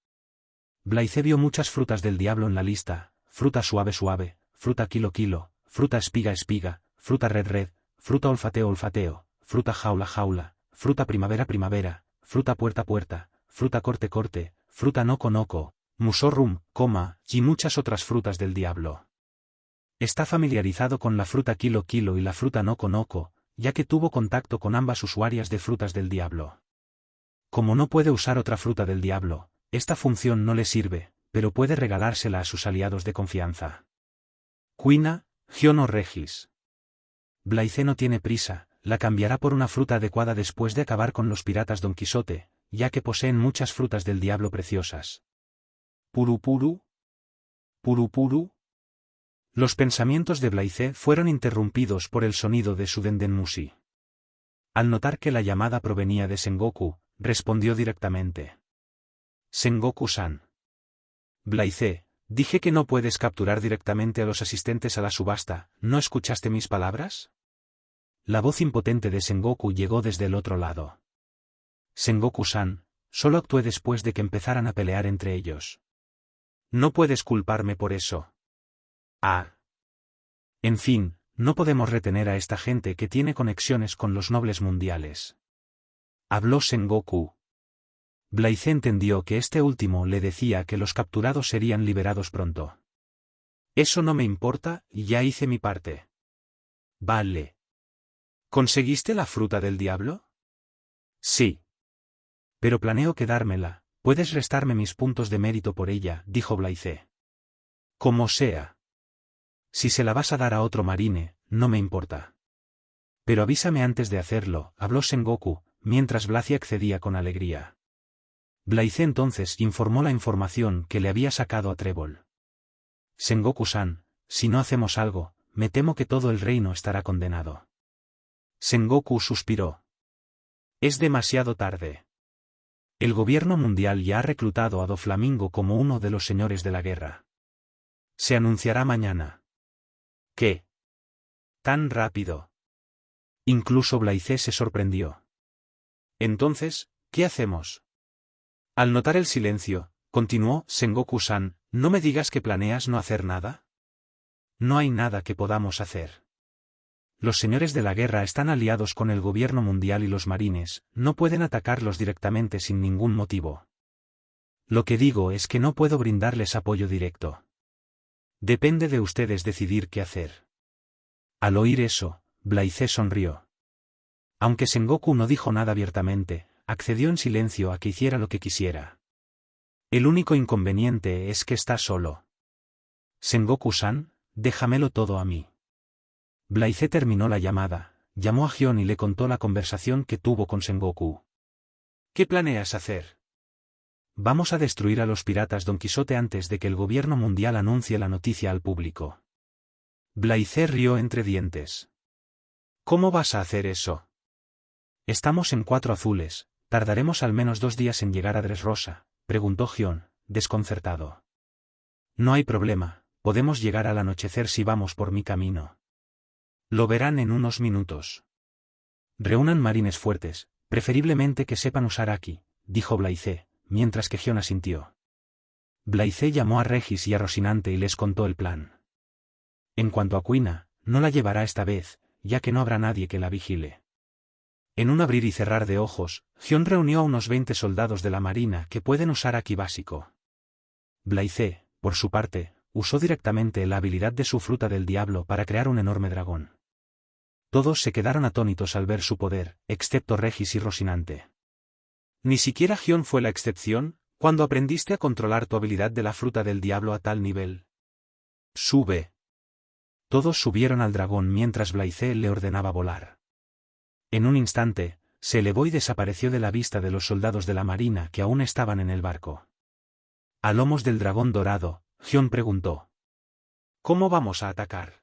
Blythe vio muchas frutas del diablo en la lista: fruta suave suave, fruta kilo kilo, fruta espiga espiga, fruta red red, fruta olfateo olfateo, fruta jaula jaula, fruta primavera primavera, fruta puerta puerta, fruta corte corte, fruta noco noco, musorrum, y muchas otras frutas del diablo. Está familiarizado con la fruta kilo kilo y la fruta noco noco, ya que tuvo contacto con ambas usuarias de frutas del diablo. Como no puede usar otra fruta del diablo, esta función no le sirve, pero puede regalársela a sus aliados de confianza. Quina, Gion o Regis. Blythe no tiene prisa, la cambiará por una fruta adecuada después de acabar con los piratas Don Quijote, ya que poseen muchas frutas del diablo preciosas. Purupuru. Purupuru. Los pensamientos de Blythe fueron interrumpidos por el sonido de su Dendenmushi. Al notar que la llamada provenía de Sengoku, respondió directamente. Sengoku-san. Blythe, dije que no puedes capturar directamente a los asistentes a la subasta, ¿no escuchaste mis palabras? La voz impotente de Sengoku llegó desde el otro lado. Sengoku-san, solo actué después de que empezaran a pelear entre ellos. No puedes culparme por eso. Ah. En fin, no podemos retener a esta gente que tiene conexiones con los nobles mundiales. Habló Sengoku. Blythe entendió que este último le decía que los capturados serían liberados pronto. Eso no me importa, ya hice mi parte. Vale. ¿Conseguiste la fruta del diablo? Sí. Pero planeo quedármela, puedes restarme mis puntos de mérito por ella, dijo Blythe. Como sea. Si se la vas a dar a otro marine, no me importa. Pero avísame antes de hacerlo, habló Sengoku, mientras Blythe accedía con alegría. Blythe entonces informó la información que le había sacado a Trébol. Sengoku-san, si no hacemos algo, me temo que todo el reino estará condenado. Sengoku suspiró. Es demasiado tarde. El gobierno mundial ya ha reclutado a Doflamingo como uno de los señores de la guerra. Se anunciará mañana. ¿Qué? ¿Tan rápido? Incluso Blythe se sorprendió. Entonces, ¿qué hacemos? Al notar el silencio, continuó Sengoku-san, ¿no me digas que planeas no hacer nada? No hay nada que podamos hacer. Los señores de la guerra están aliados con el gobierno mundial y los marines, no pueden atacarlos directamente sin ningún motivo. Lo que digo es que no puedo brindarles apoyo directo. Depende de ustedes decidir qué hacer. Al oír eso, Blythe sonrió. Aunque Sengoku no dijo nada abiertamente, accedió en silencio a que hiciera lo que quisiera. El único inconveniente es que está solo. Sengoku-san, déjamelo todo a mí. Blythe terminó la llamada, llamó a Gion y le contó la conversación que tuvo con Sengoku. ¿Qué planeas hacer? Vamos a destruir a los piratas Don Quijote antes de que el gobierno mundial anuncie la noticia al público. Blythe rió entre dientes. ¿Cómo vas a hacer eso? Estamos en 4 azules, tardaremos al menos 2 días en llegar a Dressrosa, preguntó Gion, desconcertado. No hay problema, podemos llegar al anochecer si vamos por mi camino. Lo verán en unos minutos. Reúnan marines fuertes, preferiblemente que sepan usar Aki, dijo Blythe, mientras que Gion asintió. Blythe llamó a Regis y a Rocinante y les contó el plan. En cuanto a Quina, no la llevará esta vez, ya que no habrá nadie que la vigile. En un abrir y cerrar de ojos, Gion reunió a unos 20 soldados de la marina que pueden usar Aki básico. Blythe, por su parte, usó directamente la habilidad de su fruta del diablo para crear un enorme dragón. Todos se quedaron atónitos al ver su poder, excepto Regis y Rocinante. Ni siquiera Gion fue la excepción. ¿Cuándo aprendiste a controlar tu habilidad de la fruta del diablo a tal nivel? Sube. Todos subieron al dragón mientras Blaise le ordenaba volar. En un instante, se elevó y desapareció de la vista de los soldados de la marina que aún estaban en el barco. A lomos del dragón dorado, Gion preguntó: ¿Cómo vamos a atacar?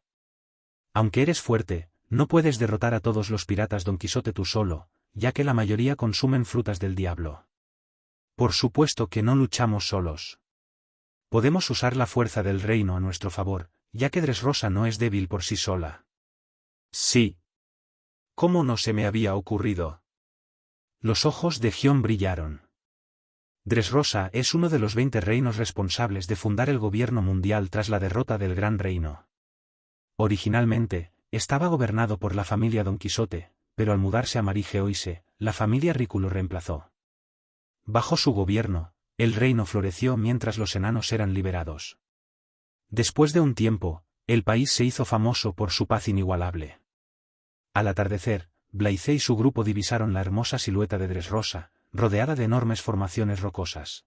Aunque eres fuerte, no puedes derrotar a todos los piratas Don Quijote tú solo, ya que la mayoría consumen frutas del diablo. Por supuesto que no luchamos solos. Podemos usar la fuerza del reino a nuestro favor, ya que Dressrosa no es débil por sí sola. Sí. ¿Cómo no se me había ocurrido? Los ojos de Gion brillaron. Dressrosa es uno de los 20 reinos responsables de fundar el gobierno mundial tras la derrota del Gran Reino. Originalmente, estaba gobernado por la familia Don Quijote, pero al mudarse a Marigeoise, la familia Riku lo reemplazó. Bajo su gobierno, el reino floreció mientras los enanos eran liberados. Después de un tiempo, el país se hizo famoso por su paz inigualable. Al atardecer, Blaise y su grupo divisaron la hermosa silueta de Dressrosa, rodeada de enormes formaciones rocosas.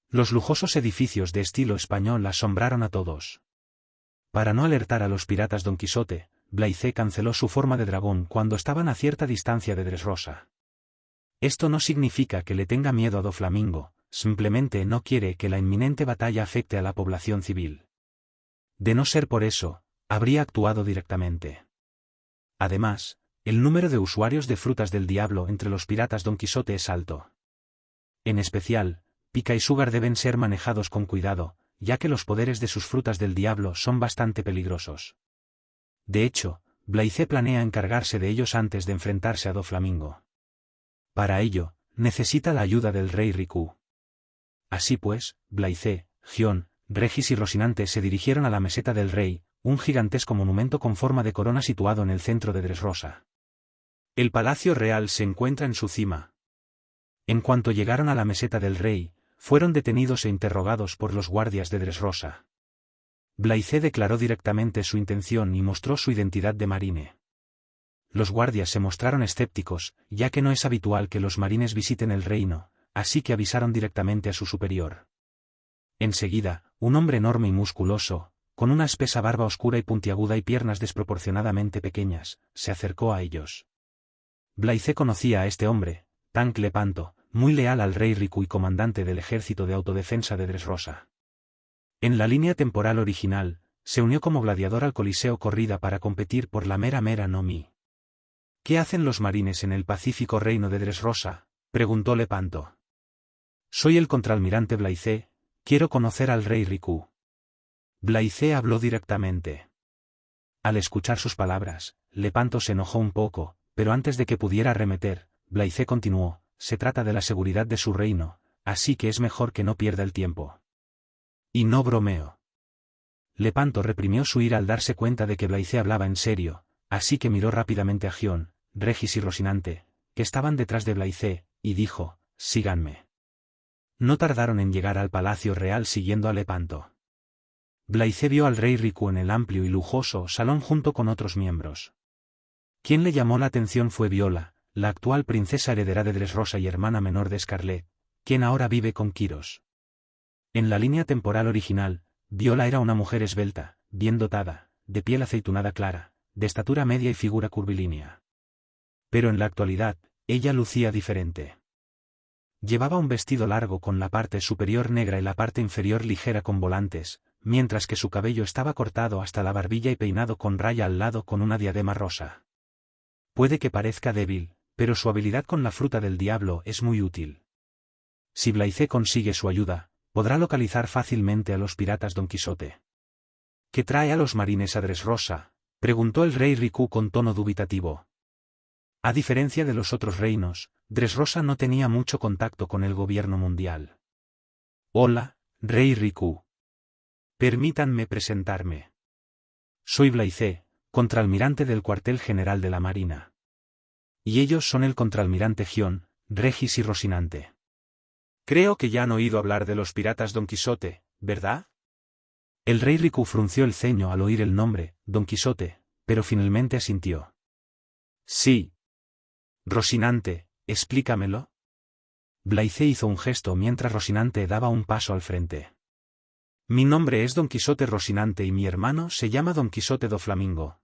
Los lujosos edificios de estilo español asombraron a todos. Para no alertar a los piratas Don Quijote, Blaise canceló su forma de dragón cuando estaban a cierta distancia de Dressrosa. Esto no significa que le tenga miedo a Doflamingo, simplemente no quiere que la inminente batalla afecte a la población civil. De no ser por eso, habría actuado directamente. Además, el número de usuarios de frutas del diablo entre los piratas Don Quijote es alto. En especial, Pica y Sugar deben ser manejados con cuidado, ya que los poderes de sus frutas del diablo son bastante peligrosos. De hecho, Blaise planea encargarse de ellos antes de enfrentarse a Doflamingo. Para ello, necesita la ayuda del rey Riku. Así pues, Blaise, Gion, Regis y Rocinante se dirigieron a la meseta del rey, un gigantesco monumento con forma de corona situado en el centro de Dressrosa. El palacio real se encuentra en su cima. En cuanto llegaron a la meseta del rey, fueron detenidos e interrogados por los guardias de Dressrosa. Blaise declaró directamente su intención y mostró su identidad de marine. Los guardias se mostraron escépticos, ya que no es habitual que los marines visiten el reino, así que avisaron directamente a su superior. Enseguida, un hombre enorme y musculoso, con una espesa barba oscura y puntiaguda y piernas desproporcionadamente pequeñas, se acercó a ellos. Blaise conocía a este hombre, Tank Lepanto, muy leal al rey Riku y comandante del ejército de autodefensa de Dressrosa. En la línea temporal original, se unió como gladiador al Coliseo Corrida para competir por la Mera Mera no Mi. ¿Qué hacen los marines en el pacífico reino de Dressrosa?, preguntó Lepanto. Soy el contraalmirante Blaise, quiero conocer al rey Riku. Blaise habló directamente. Al escuchar sus palabras, Lepanto se enojó un poco, pero antes de que pudiera arremeter, Blaise continuó: se trata de la seguridad de su reino, así que es mejor que no pierda el tiempo. Y no bromeo. Lepanto reprimió su ira al darse cuenta de que Blaise hablaba en serio, así que miró rápidamente a Gion, Regis y Rocinante, que estaban detrás de Blaise, y dijo: síganme. No tardaron en llegar al palacio real siguiendo a Lepanto. Blaise vio al rey Riku en el amplio y lujoso salón junto con otros miembros. Quien le llamó la atención fue Viola, la actual princesa heredera de Dressrosa y hermana menor de Scarlet, quien ahora vive con Quirós. En la línea temporal original, Viola era una mujer esbelta, bien dotada, de piel aceitunada clara, de estatura media y figura curvilínea. Pero en la actualidad, ella lucía diferente. Llevaba un vestido largo con la parte superior negra y la parte inferior ligera con volantes, mientras que su cabello estaba cortado hasta la barbilla y peinado con raya al lado con una diadema rosa. Puede que parezca débil, pero su habilidad con la fruta del diablo es muy útil. Si Blaise consigue su ayuda, podrá localizar fácilmente a los piratas Don Quijote. ¿Qué trae a los marines a Dressrosa?, preguntó el rey Riku con tono dubitativo. A diferencia de los otros reinos, Dressrosa no tenía mucho contacto con el gobierno mundial. Hola, rey Riku. Permítanme presentarme. Soy Blaise, contraalmirante del cuartel general de la Marina. Y ellos son el contraalmirante Gion, Regis y Rocinante. Creo que ya han oído hablar de los piratas Don Quijote, ¿verdad? El rey Riku frunció el ceño al oír el nombre, Don Quijote, pero finalmente asintió. Sí. Rocinante, explícamelo. Blythe hizo un gesto mientras Rocinante daba un paso al frente. Mi nombre es Don Quijote Rocinante y mi hermano se llama Don Quijote do Flamingo.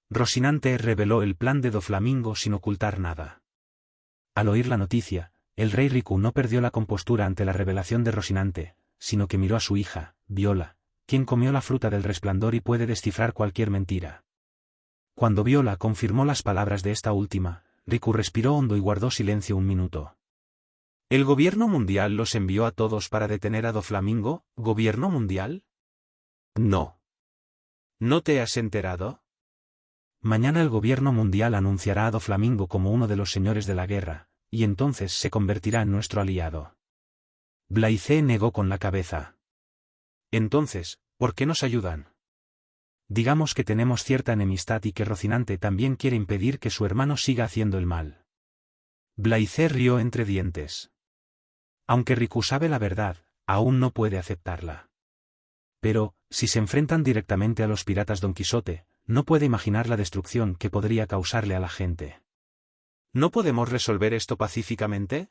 Rocinante reveló el plan de Doflamingo sin ocultar nada. Al oír la noticia, el rey Riku no perdió la compostura ante la revelación de Rocinante, sino que miró a su hija, Viola, quien comió la fruta del resplandor y puede descifrar cualquier mentira. Cuando Viola confirmó las palabras de esta última, Riku respiró hondo y guardó silencio un minuto. ¿El gobierno mundial los envió a todos para detener a Doflamingo? ¿Gobierno mundial? No. ¿No te has enterado? Mañana el gobierno mundial anunciará a Doflamingo como uno de los señores de la guerra, y entonces se convertirá en nuestro aliado. Blythe negó con la cabeza. Entonces, ¿por qué nos ayudan? Digamos que tenemos cierta enemistad y que Rocinante también quiere impedir que su hermano siga haciendo el mal. Blythe rió entre dientes. Aunque Riku sabe la verdad, aún no puede aceptarla. Pero, si se enfrentan directamente a los piratas Don Quijote, no puede imaginar la destrucción que podría causarle a la gente. ¿No podemos resolver esto pacíficamente?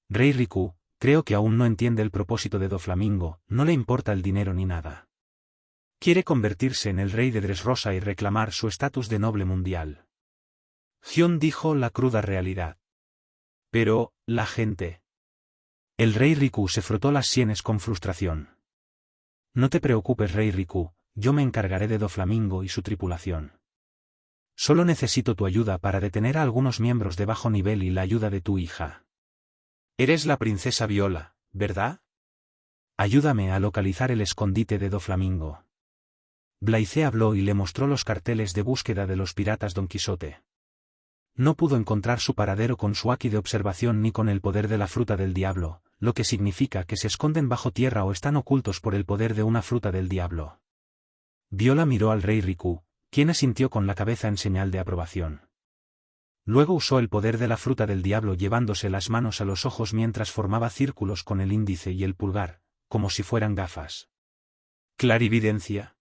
Rey Riku, creo que aún no entiende el propósito de Doflamingo, no le importa el dinero ni nada. Quiere convertirse en el rey de Dressrosa y reclamar su estatus de noble mundial. Gion dijo la cruda realidad. Pero, la gente. El rey Riku se frotó las sienes con frustración. No te preocupes, rey Riku, yo me encargaré de Doflamingo y su tripulación. Solo necesito tu ayuda para detener a algunos miembros de bajo nivel y la ayuda de tu hija. Eres la princesa Viola, ¿verdad? Ayúdame a localizar el escondite de Doflamingo. Blythe habló y le mostró los carteles de búsqueda de los piratas Don Quijote. No pudo encontrar su paradero con su haki de observación ni con el poder de la fruta del diablo, lo que significa que se esconden bajo tierra o están ocultos por el poder de una fruta del diablo. Viola miró al rey Riku, quien asintió con la cabeza en señal de aprobación. Luego usó el poder de la fruta del diablo llevándose las manos a los ojos mientras formaba círculos con el índice y el pulgar, como si fueran gafas. ¿Clarividencia?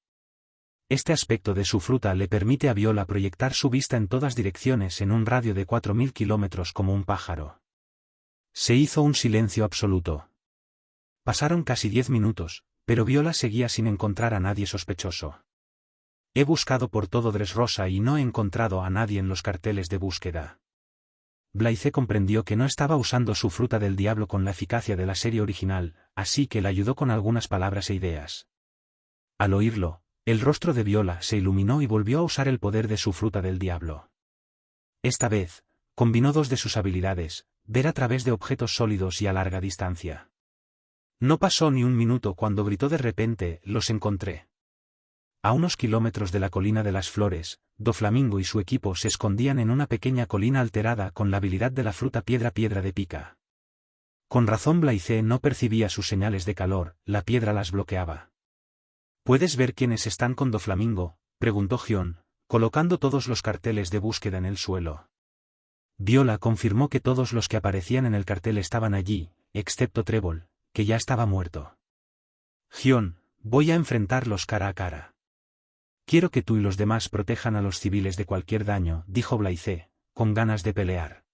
Este aspecto de su fruta le permite a Viola proyectar su vista en todas direcciones en un radio de 4000 kilómetros como un pájaro. Se hizo un silencio absoluto. Pasaron casi 10 minutos, pero Viola seguía sin encontrar a nadie sospechoso. He buscado por todo Dressrosa y no he encontrado a nadie en los carteles de búsqueda. Blythe comprendió que no estaba usando su fruta del diablo con la eficacia de la serie original, así que la ayudó con algunas palabras e ideas. Al oírlo, el rostro de Viola se iluminó y volvió a usar el poder de su fruta del diablo. Esta vez, combinó dos de sus habilidades, ver a través de objetos sólidos y a larga distancia. No pasó ni un minuto cuando gritó de repente, «¡Los encontré!». A unos kilómetros de la colina de las flores, Doflamingo y su equipo se escondían en una pequeña colina alterada con la habilidad de la fruta piedra de pica. Con razón Blythe no percibía sus señales de calor, la piedra las bloqueaba. ¿Puedes ver quiénes están con Doflamingo?, preguntó Gion, colocando todos los carteles de búsqueda en el suelo. Viola confirmó que todos los que aparecían en el cartel estaban allí, excepto Trébol, que ya estaba muerto. Gion, voy a enfrentarlos cara a cara. Quiero que tú y los demás protejan a los civiles de cualquier daño, dijo Blythe, con ganas de pelear.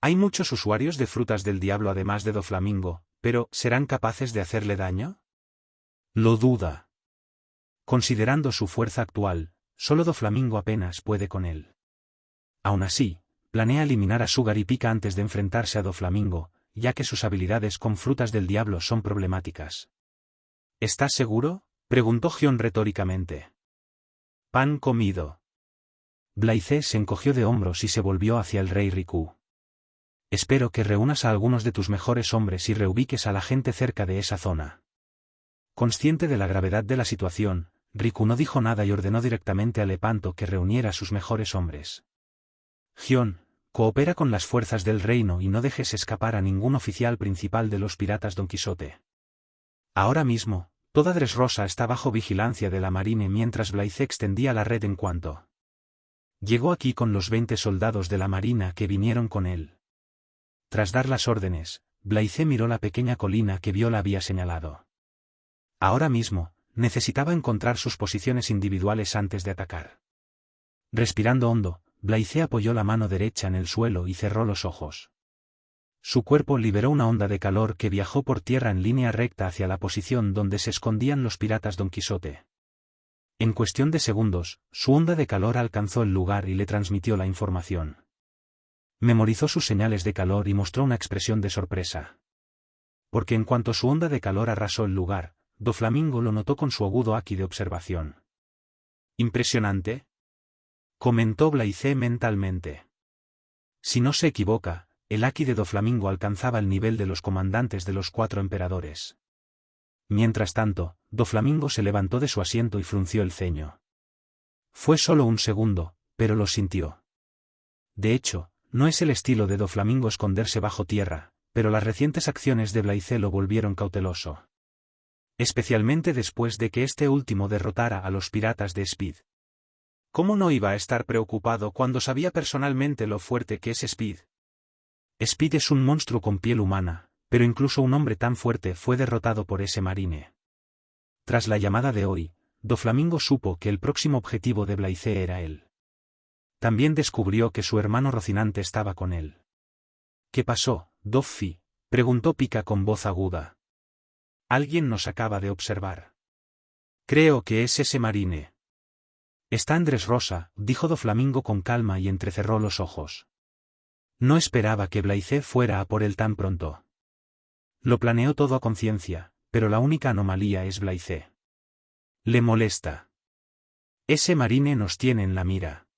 Hay muchos usuarios de frutas del diablo además de Doflamingo, pero ¿serán capaces de hacerle daño? Lo duda. Considerando su fuerza actual, solo Doflamingo apenas puede con él. Aún así, planea eliminar a Sugar y Pika antes de enfrentarse a Doflamingo, ya que sus habilidades con frutas del diablo son problemáticas. ¿Estás seguro?, preguntó Gion retóricamente. Pan comido. Blythe se encogió de hombros y se volvió hacia el rey Riku. Espero que reúnas a algunos de tus mejores hombres y reubiques a la gente cerca de esa zona. Consciente de la gravedad de la situación, Riku no dijo nada y ordenó directamente a Lepanto que reuniera a sus mejores hombres. Gion, coopera con las fuerzas del reino y no dejes escapar a ningún oficial principal de los piratas Don Quijote. Ahora mismo, toda Dressrosa está bajo vigilancia de la marine mientras Blythe extendía la red en cuanto llegó aquí con los 20 soldados de la marina que vinieron con él. Tras dar las órdenes, Blythe miró la pequeña colina que Viola había señalado. Ahora mismo, necesitaba encontrar sus posiciones individuales antes de atacar. Respirando hondo, Blaise apoyó la mano derecha en el suelo y cerró los ojos. Su cuerpo liberó una onda de calor que viajó por tierra en línea recta hacia la posición donde se escondían los piratas Don Quijote. En cuestión de segundos, su onda de calor alcanzó el lugar y le transmitió la información. Memorizó sus señales de calor y mostró una expresión de sorpresa. Porque en cuanto su onda de calor arrasó el lugar, Doflamingo lo notó con su agudo haki de observación. «Impresionante», comentó Blaise mentalmente. Si no se equivoca, el haki de Doflamingo alcanzaba el nivel de los comandantes de los 4 emperadores. Mientras tanto, Doflamingo se levantó de su asiento y frunció el ceño. Fue solo un segundo, pero lo sintió. De hecho, no es el estilo de Doflamingo esconderse bajo tierra, pero las recientes acciones de Blaise lo volvieron cauteloso. Especialmente después de que este último derrotara a los piratas de Speed. ¿Cómo no iba a estar preocupado cuando sabía personalmente lo fuerte que es Speed? Speed es un monstruo con piel humana, pero incluso un hombre tan fuerte fue derrotado por ese marine. Tras la llamada de hoy, Doflamingo supo que el próximo objetivo de Blaise era él. También descubrió que su hermano Rocinante estaba con él. ¿Qué pasó, Doffi?, preguntó Pica con voz aguda. Alguien nos acaba de observar. Creo que es ese marine. Está en Dressrosa, dijo Doflamingo con calma y entrecerró los ojos. No esperaba que Blaise fuera a por él tan pronto. Lo planeó todo a conciencia, pero la única anomalía es Blaise. Le molesta. Ese marine nos tiene en la mira.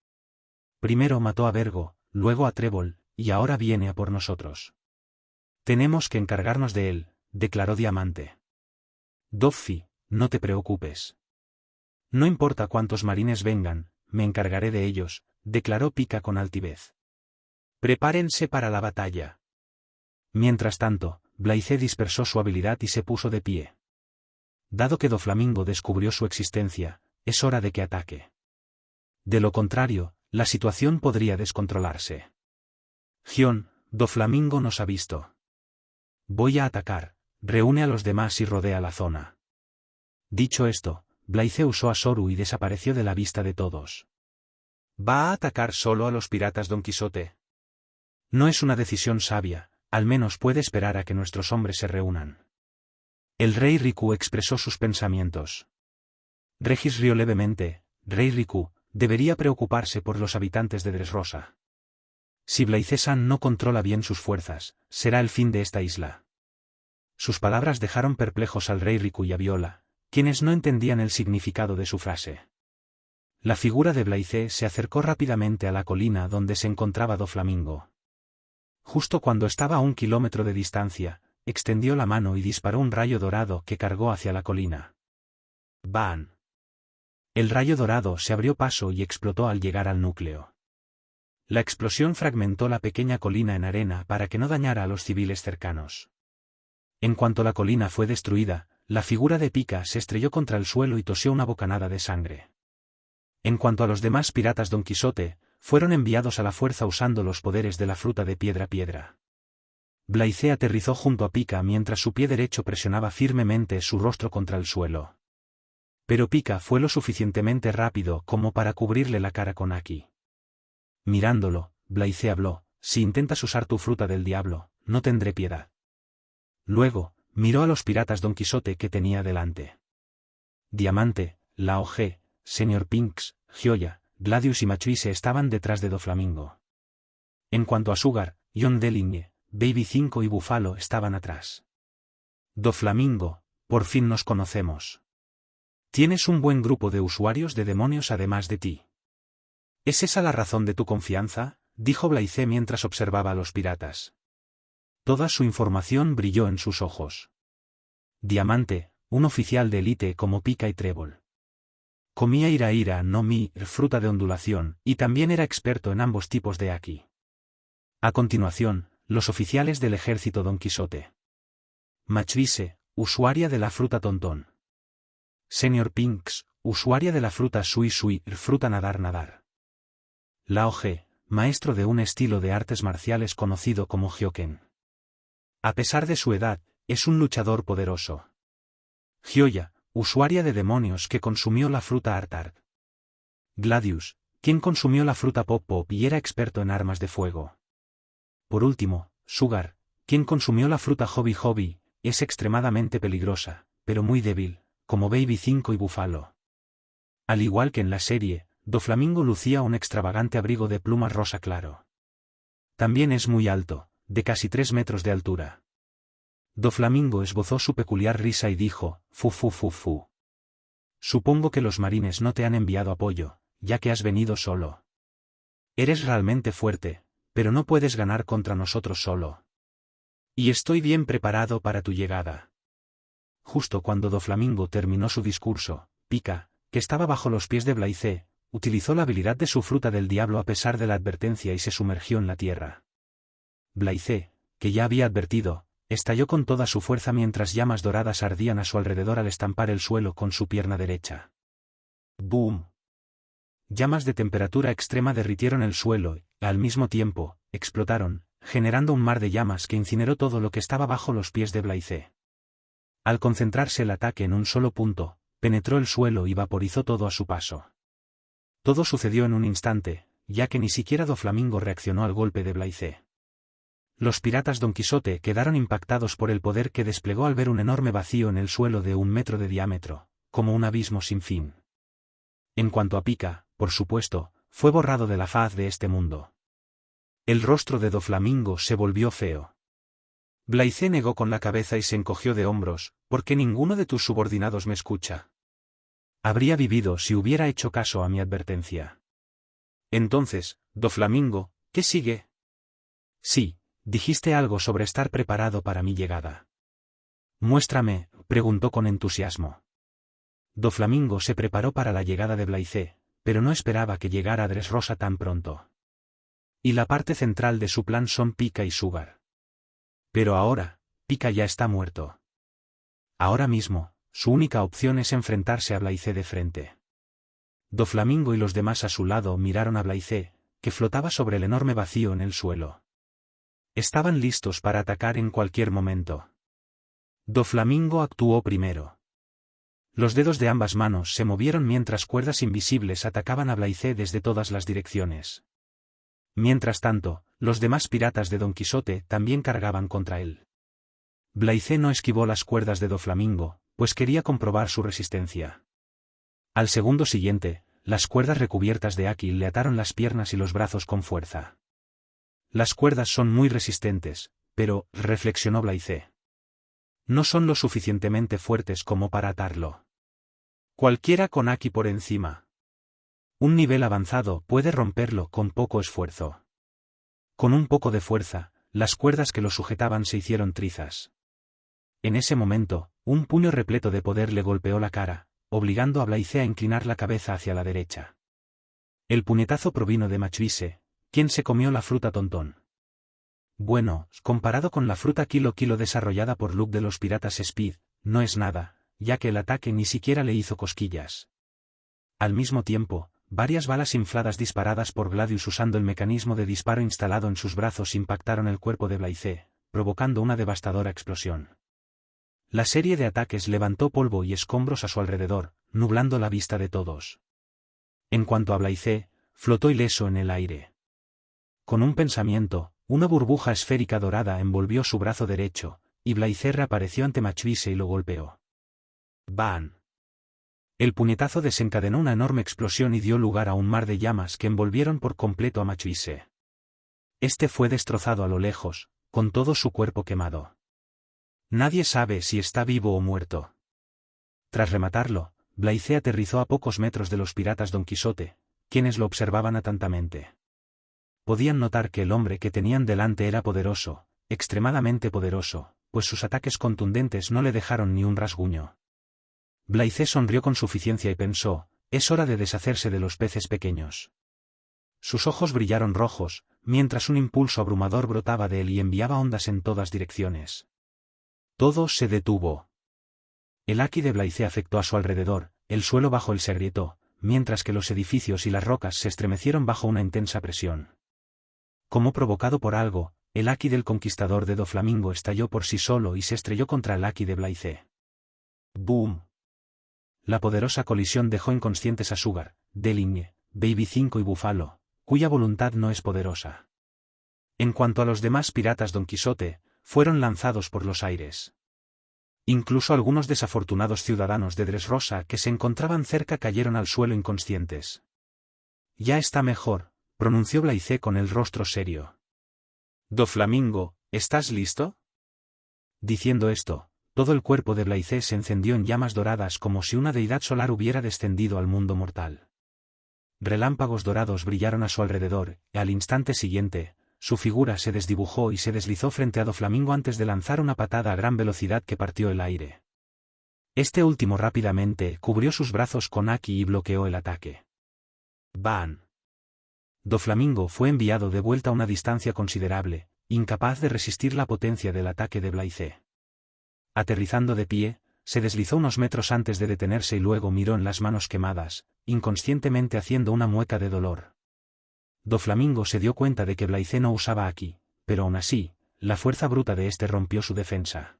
Primero mató a Vergo, luego a Trébol, y ahora viene a por nosotros. Tenemos que encargarnos de él, declaró Diamante. Doffi, no te preocupes. No importa cuántos marines vengan, me encargaré de ellos, declaró Pica con altivez. Prepárense para la batalla. Mientras tanto, Blaise dispersó su habilidad y se puso de pie. Dado que Doflamingo descubrió su existencia, es hora de que ataque. De lo contrario, la situación podría descontrolarse. Gion, Doflamingo nos ha visto. Voy a atacar, reúne a los demás y rodea la zona. Dicho esto, Blaise usó a Soru y desapareció de la vista de todos. ¿Va a atacar solo a los piratas Don Quijote? No es una decisión sabia, al menos puede esperar a que nuestros hombres se reúnan. El rey Riku expresó sus pensamientos. Regis rió levemente. Rey Riku, debería preocuparse por los habitantes de Dressrosa. Si Blaise-san no controla bien sus fuerzas, será el fin de esta isla. Sus palabras dejaron perplejos al rey Riku y a Viola, quienes no entendían el significado de su frase. La figura de Blaise se acercó rápidamente a la colina donde se encontraba Doflamingo. Justo cuando estaba a 1 kilómetro de distancia, extendió la mano y disparó un rayo dorado que cargó hacia la colina. ¡Bam! El rayo dorado se abrió paso y explotó al llegar al núcleo. La explosión fragmentó la pequeña colina en arena para que no dañara a los civiles cercanos. En cuanto la colina fue destruida, la figura de Pica se estrelló contra el suelo y tosió una bocanada de sangre. En cuanto a los demás piratas Don Quijote, fueron enviados a la fuerza usando los poderes de la fruta de piedra. Blaise aterrizó junto a Pica mientras su pie derecho presionaba firmemente su rostro contra el suelo. Pero Pica fue lo suficientemente rápido como para cubrirle la cara con haki. Mirándolo, Blaise habló: si intentas usar tu fruta del diablo, no tendré piedad. Luego, miró a los piratas Don Quijote que tenía delante. Diamante, Lao Ge, Sr. Pinks, Gioia, Gladius y Machuise estaban detrás de Doflamingo. En cuanto a Sugar, John Deligne, Baby 5 y Búfalo estaban atrás. Doflamingo, por fin nos conocemos. Tienes un buen grupo de usuarios de demonios además de ti. ¿Es esa la razón de tu confianza?, dijo Blaise mientras observaba a los piratas. Toda su información brilló en sus ojos. Diamante, un oficial de élite como Pica y Trébol. Comía ira no mi, fruta de ondulación, y también era experto en ambos tipos de haki. A continuación, los oficiales del ejército Don Quijote. Machuise, usuaria de la fruta tontón. Sr. Pinks, usuaria de la fruta sui, fruta nadar. Lao Ge, maestro de un estilo de artes marciales conocido como Hyoken. A pesar de su edad, es un luchador poderoso. Gioia, usuaria de demonios que consumió la fruta Artart. Gladius, quien consumió la fruta Pop Pop y era experto en armas de fuego. Por último, Sugar, quien consumió la fruta Hobby Hobby, es extremadamente peligrosa, pero muy débil, como Baby 5 y Búfalo. Al igual que en la serie, Doflamingo lucía un extravagante abrigo de plumas rosa claro. También es muy alto, de casi 3 metros de altura. Doflamingo esbozó su peculiar risa y dijo, fu fu fu fu. Supongo que los marines no te han enviado apoyo, ya que has venido solo. Eres realmente fuerte, pero no puedes ganar contra nosotros solo. Y estoy bien preparado para tu llegada. Justo cuando Doflamingo terminó su discurso, Pika, que estaba bajo los pies de Blaze, utilizó la habilidad de su fruta del diablo a pesar de la advertencia y se sumergió en la tierra. Blaze, que ya había advertido, estalló con toda su fuerza mientras llamas doradas ardían a su alrededor al estampar el suelo con su pierna derecha. ¡Boom! Llamas de temperatura extrema derritieron el suelo y, al mismo tiempo, explotaron, generando un mar de llamas que incineró todo lo que estaba bajo los pies de Blaze. Al concentrarse el ataque en un solo punto, penetró el suelo y vaporizó todo a su paso. Todo sucedió en un instante, ya que ni siquiera Doflamingo reaccionó al golpe de Blaze. Los piratas Don Quijote quedaron impactados por el poder que desplegó al ver un enorme vacío en el suelo de 1 metro de diámetro, como un abismo sin fin. En cuanto a Pika, por supuesto, fue borrado de la faz de este mundo. El rostro de Doflamingo se volvió feo. Blaze negó con la cabeza y se encogió de hombros, ¿por qué ninguno de tus subordinados me escucha? Habría vivido si hubiera hecho caso a mi advertencia. Entonces, Doflamingo, ¿qué sigue? Sí, dijiste algo sobre estar preparado para mi llegada. Muéstrame, preguntó con entusiasmo. Doflamingo se preparó para la llegada de Blaze, pero no esperaba que llegara Dressrosa tan pronto. Y la parte central de su plan son Pika y Sugar. Pero ahora, Pika ya está muerto. Ahora mismo, su única opción es enfrentarse a Blaze de frente. Doflamingo y los demás a su lado miraron a Blaze, que flotaba sobre el enorme vacío en el suelo. Estaban listos para atacar en cualquier momento. Doflamingo actuó primero. Los dedos de ambas manos se movieron mientras cuerdas invisibles atacaban a Blaze desde todas las direcciones. Mientras tanto, los demás piratas de Don Quijote también cargaban contra él. Blaze no esquivó las cuerdas de Doflamingo, pues quería comprobar su resistencia. Al segundo siguiente, las cuerdas recubiertas de Aquil le ataron las piernas y los brazos con fuerza. Las cuerdas son muy resistentes, pero, reflexionó Blaze, no son lo suficientemente fuertes como para atarlo. Cualquiera con Aki por encima. Un nivel avanzado puede romperlo con poco esfuerzo. Con un poco de fuerza, las cuerdas que lo sujetaban se hicieron trizas. En ese momento, un puño repleto de poder le golpeó la cara, obligando a Blaze a inclinar la cabeza hacia la derecha. El puñetazo provino de Machuise, quien se comió la fruta Tontón. Bueno, comparado con la fruta Kilo desarrollada por Luke de los Piratas Speed, no es nada, ya que el ataque ni siquiera le hizo cosquillas. Al mismo tiempo, varias balas infladas disparadas por Gladius usando el mecanismo de disparo instalado en sus brazos impactaron el cuerpo de Blaze, provocando una devastadora explosión. La serie de ataques levantó polvo y escombros a su alrededor, nublando la vista de todos. En cuanto a Blaze, flotó ileso en el aire. Con un pensamiento, una burbuja esférica dorada envolvió su brazo derecho, y Blaze reapareció ante Machuise y lo golpeó. ¡Bam! El puñetazo desencadenó una enorme explosión y dio lugar a un mar de llamas que envolvieron por completo a Machuise. Este fue destrozado a lo lejos, con todo su cuerpo quemado. Nadie sabe si está vivo o muerto. Tras rematarlo, Blaze aterrizó a pocos metros de los piratas Don Quijote, quienes lo observaban atentamente. Podían notar que el hombre que tenían delante era poderoso, extremadamente poderoso, pues sus ataques contundentes no le dejaron ni un rasguño. Blaze sonrió con suficiencia y pensó, es hora de deshacerse de los peces pequeños. Sus ojos brillaron rojos, mientras un impulso abrumador brotaba de él y enviaba ondas en todas direcciones. Todo se detuvo. El haki de Blaze afectó a su alrededor, el suelo bajo él se agrietó, mientras que los edificios y las rocas se estremecieron bajo una intensa presión. Como provocado por algo, el haki del conquistador de Doflamingo estalló por sí solo y se estrelló contra el haki de Blaze. ¡Boom! La poderosa colisión dejó inconscientes a Sugar, Delinge, Baby 5 y Búfalo, cuya voluntad no es poderosa. En cuanto a los demás piratas Don Quijote, fueron lanzados por los aires. Incluso algunos desafortunados ciudadanos de Dressrosa que se encontraban cerca cayeron al suelo inconscientes. Ya está mejor, pronunció Blythe con el rostro serio. Doflamingo, ¿estás listo? Diciendo esto, todo el cuerpo de Blythe se encendió en llamas doradas como si una deidad solar hubiera descendido al mundo mortal. Relámpagos dorados brillaron a su alrededor, y al instante siguiente, su figura se desdibujó y se deslizó frente a Doflamingo antes de lanzar una patada a gran velocidad que partió el aire. Este último rápidamente cubrió sus brazos con Aki y bloqueó el ataque. ¡Ban! Doflamingo fue enviado de vuelta a una distancia considerable, incapaz de resistir la potencia del ataque de Blythe. Aterrizando de pie, se deslizó unos metros antes de detenerse y luego miró en las manos quemadas, inconscientemente haciendo una mueca de dolor. Doflamingo se dio cuenta de que Blythe no usaba Aki, pero aún así, la fuerza bruta de este rompió su defensa.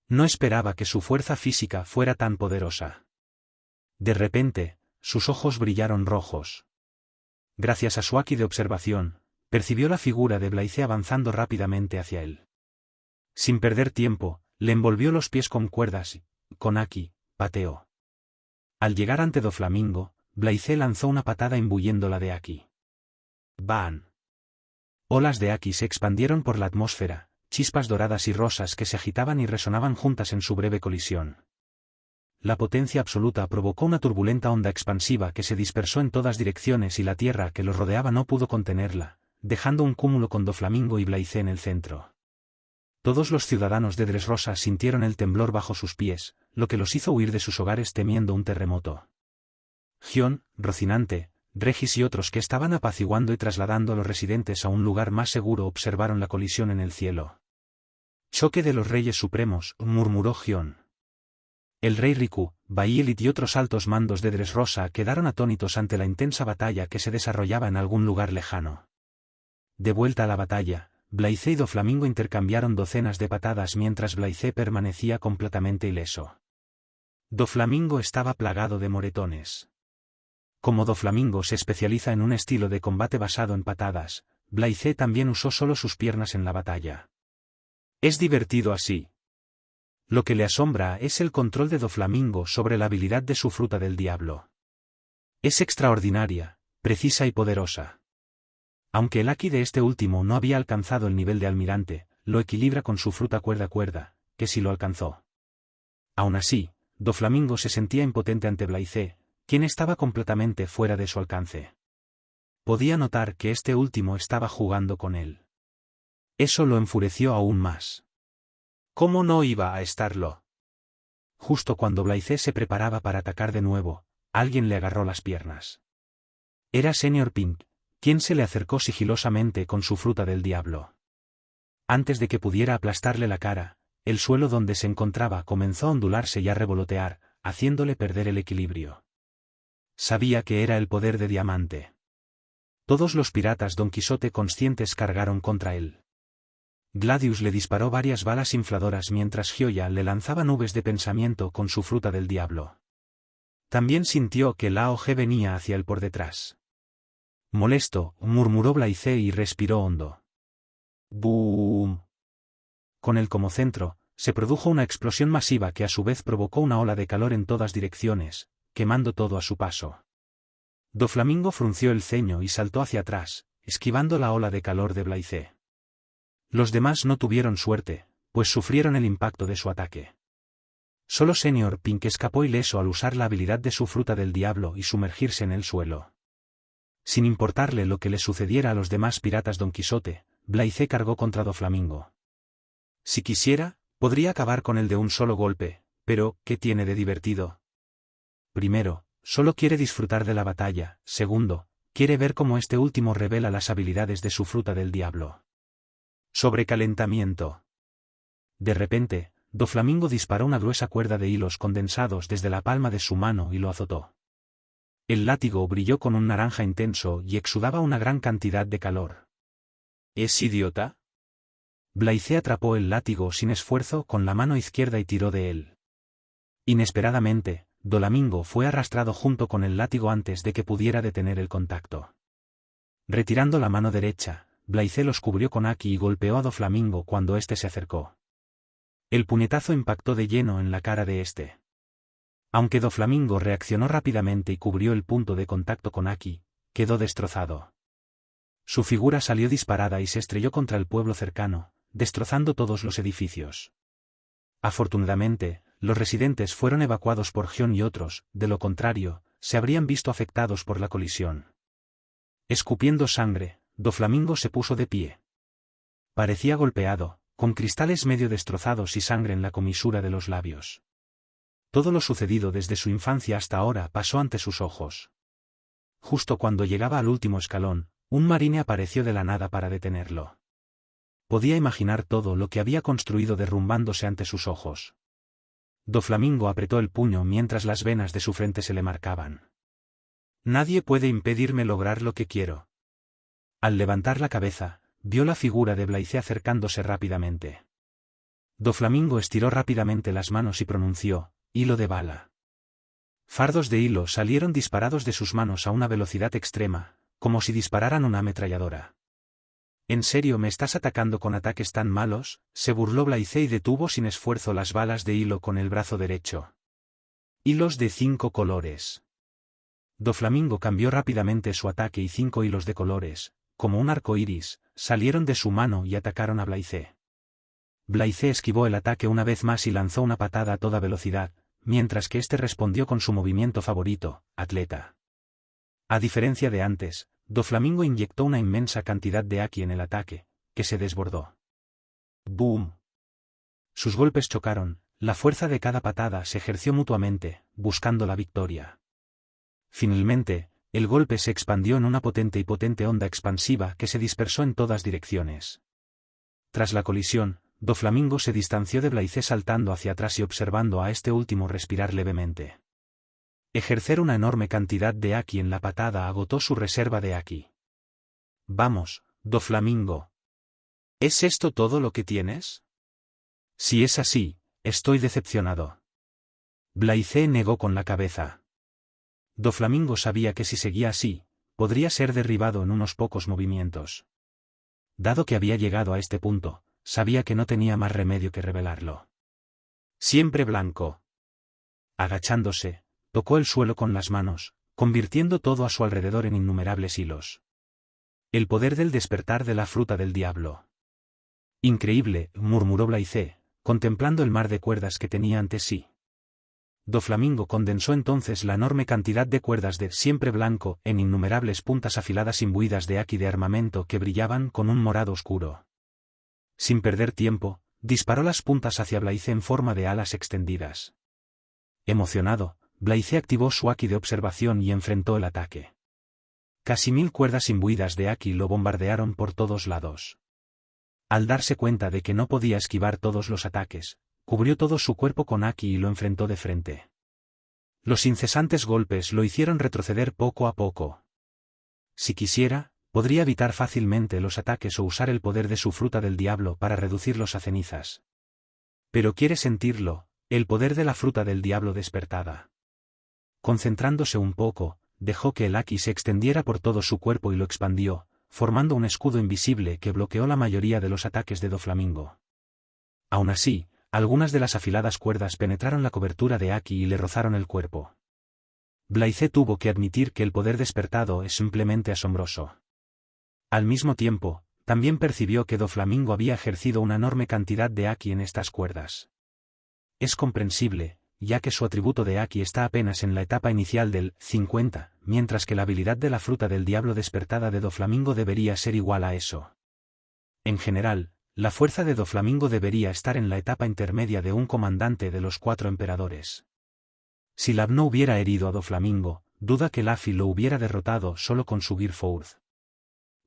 No esperaba que su fuerza física fuera tan poderosa. De repente, sus ojos brillaron rojos. Gracias a su Aki de observación, percibió la figura de Blythe avanzando rápidamente hacia él. Sin perder tiempo, le envolvió los pies con cuerdas y, con Aki, pateó. Al llegar ante Doflamingo, Blythe lanzó una patada imbuyéndola de Aki. ¡Ban! Olas de Aki se expandieron por la atmósfera, chispas doradas y rosas que se agitaban y resonaban juntas en su breve colisión. La potencia absoluta provocó una turbulenta onda expansiva que se dispersó en todas direcciones y la tierra que los rodeaba no pudo contenerla, dejando un cúmulo con Doflamingo y Blythe en el centro. Todos los ciudadanos de Dressrosa sintieron el temblor bajo sus pies, lo que los hizo huir de sus hogares temiendo un terremoto. Gion, Rocinante, Regis y otros que estaban apaciguando y trasladando a los residentes a un lugar más seguro observaron la colisión en el cielo. Choque de los Reyes Supremos, murmuró Gion. El rey Riku, Baielit y otros altos mandos de Dressrosa quedaron atónitos ante la intensa batalla que se desarrollaba en algún lugar lejano. De vuelta a la batalla, Blythe y Doflamingo intercambiaron docenas de patadas mientras Blythe permanecía completamente ileso. Doflamingo estaba plagado de moretones. Como Doflamingo se especializa en un estilo de combate basado en patadas, Blythe también usó solo sus piernas en la batalla. Es divertido así. Lo que le asombra es el control de Doflamingo sobre la habilidad de su fruta del diablo. Es extraordinaria, precisa y poderosa. Aunque el Aki de este último no había alcanzado el nivel de almirante, lo equilibra con su fruta cuerda, que sí lo alcanzó. Aún así, Doflamingo se sentía impotente ante Blythe, quien estaba completamente fuera de su alcance. Podía notar que este último estaba jugando con él. Eso lo enfureció aún más. ¿Cómo no iba a estarlo? Justo cuando Blythe se preparaba para atacar de nuevo, alguien le agarró las piernas. Era Senior Pink, quien se le acercó sigilosamente con su fruta del diablo. Antes de que pudiera aplastarle la cara, el suelo donde se encontraba comenzó a ondularse y a revolotear, haciéndole perder el equilibrio. Sabía que era el poder de Diamante. Todos los piratas Don Quijote conscientes cargaron contra él. Gladius le disparó varias balas infladoras mientras Gioia le lanzaba nubes de pensamiento con su fruta del diablo. También sintió que Lao Ge venía hacia él por detrás. Molesto, murmuró Blythe y respiró hondo. ¡Boom! Con él como centro, se produjo una explosión masiva que a su vez provocó una ola de calor en todas direcciones, quemando todo a su paso. Doflamingo frunció el ceño y saltó hacia atrás, esquivando la ola de calor de Blythe. Los demás no tuvieron suerte, pues sufrieron el impacto de su ataque. Solo Senior Pink escapó ileso al usar la habilidad de su fruta del diablo y sumergirse en el suelo. Sin importarle lo que le sucediera a los demás piratas Don Quijote, Blythe cargó contra Doflamingo. Si quisiera, podría acabar con él de un solo golpe, pero, ¿qué tiene de divertido? Primero, solo quiere disfrutar de la batalla. Segundo, quiere ver cómo este último revela las habilidades de su fruta del diablo. Sobrecalentamiento. De repente, Doflamingo disparó una gruesa cuerda de hilos condensados desde la palma de su mano y lo azotó. El látigo brilló con un naranja intenso y exudaba una gran cantidad de calor. ¿Es idiota? Blythe atrapó el látigo sin esfuerzo con la mano izquierda y tiró de él. Inesperadamente, Doflamingo fue arrastrado junto con el látigo antes de que pudiera detener el contacto. Retirando la mano derecha, Blaize los cubrió con Aki y golpeó a Doflamingo cuando éste se acercó. El puñetazo impactó de lleno en la cara de éste. Aunque Doflamingo reaccionó rápidamente y cubrió el punto de contacto con Aki, quedó destrozado. Su figura salió disparada y se estrelló contra el pueblo cercano, destrozando todos los edificios. Afortunadamente, los residentes fueron evacuados por Gion y otros, de lo contrario, se habrían visto afectados por la colisión. Escupiendo sangre, Doflamingo se puso de pie. Parecía golpeado, con cristales medio destrozados y sangre en la comisura de los labios. Todo lo sucedido desde su infancia hasta ahora pasó ante sus ojos. Justo cuando llegaba al último escalón, un marine apareció de la nada para detenerlo. Podía imaginar todo lo que había construido derrumbándose ante sus ojos. Doflamingo apretó el puño mientras las venas de su frente se le marcaban. Nadie puede impedirme lograr lo que quiero. Al levantar la cabeza, vio la figura de Blaize acercándose rápidamente. Doflamingo estiró rápidamente las manos y pronunció, hilo de bala. Fardos de hilo salieron disparados de sus manos a una velocidad extrema, como si dispararan una ametralladora. ¿En serio me estás atacando con ataques tan malos?, se burló Blaize y detuvo sin esfuerzo las balas de hilo con el brazo derecho. Hilos de 5 colores. Doflamingo cambió rápidamente su ataque y 5 hilos de colores, como un arco iris, salieron de su mano y atacaron a Blaize. Blaize esquivó el ataque una vez más y lanzó una patada a toda velocidad, mientras que éste respondió con su movimiento favorito, atleta. A diferencia de antes, Doflamingo inyectó una inmensa cantidad de Aki en el ataque, que se desbordó. ¡Boom! Sus golpes chocaron, la fuerza de cada patada se ejerció mutuamente, buscando la victoria. Finalmente, el golpe se expandió en una potente y potente onda expansiva que se dispersó en todas direcciones. Tras la colisión, Doflamingo se distanció de Blaize saltando hacia atrás y observando a este último respirar levemente. Ejercer una enorme cantidad de Aki en la patada agotó su reserva de Aki. Vamos, Doflamingo. ¿Es esto todo lo que tienes? Si es así, estoy decepcionado. Blaize negó con la cabeza. Doflamingo sabía que si seguía así, podría ser derribado en unos pocos movimientos. Dado que había llegado a este punto, sabía que no tenía más remedio que revelarlo. Siempre blanco. Agachándose, tocó el suelo con las manos, convirtiendo todo a su alrededor en innumerables hilos. El poder del despertar de la fruta del diablo. Increíble, murmuró Blaize, contemplando el mar de cuerdas que tenía ante sí. Doflamingo condensó entonces la enorme cantidad de cuerdas de siempre blanco en innumerables puntas afiladas imbuidas de Aki de armamento que brillaban con un morado oscuro. Sin perder tiempo, disparó las puntas hacia Blaize en forma de alas extendidas. Emocionado, Blaize activó su Aki de observación y enfrentó el ataque. Casi 1000 cuerdas imbuidas de Aki lo bombardearon por todos lados. Al darse cuenta de que no podía esquivar todos los ataques, cubrió todo su cuerpo con Aki y lo enfrentó de frente. Los incesantes golpes lo hicieron retroceder poco a poco. Si quisiera, podría evitar fácilmente los ataques o usar el poder de su fruta del diablo para reducirlos a cenizas. Pero quiere sentirlo, el poder de la fruta del diablo despertada. Concentrándose un poco, dejó que el Aki se extendiera por todo su cuerpo y lo expandió, formando un escudo invisible que bloqueó la mayoría de los ataques de Doflamingo. Aún así, algunas de las afiladas cuerdas penetraron la cobertura de Aki y le rozaron el cuerpo. Blaize tuvo que admitir que el poder despertado es simplemente asombroso. Al mismo tiempo, también percibió que Doflamingo había ejercido una enorme cantidad de Aki en estas cuerdas. Es comprensible, ya que su atributo de Aki está apenas en la etapa inicial del 50, mientras que la habilidad de la fruta del diablo despertada de Doflamingo debería ser igual a eso. En general, la fuerza de Doflamingo debería estar en la etapa intermedia de un comandante de los 4 emperadores. Si Lab no hubiera herido a Doflamingo, duda que Laffy lo hubiera derrotado solo con su Gear Force.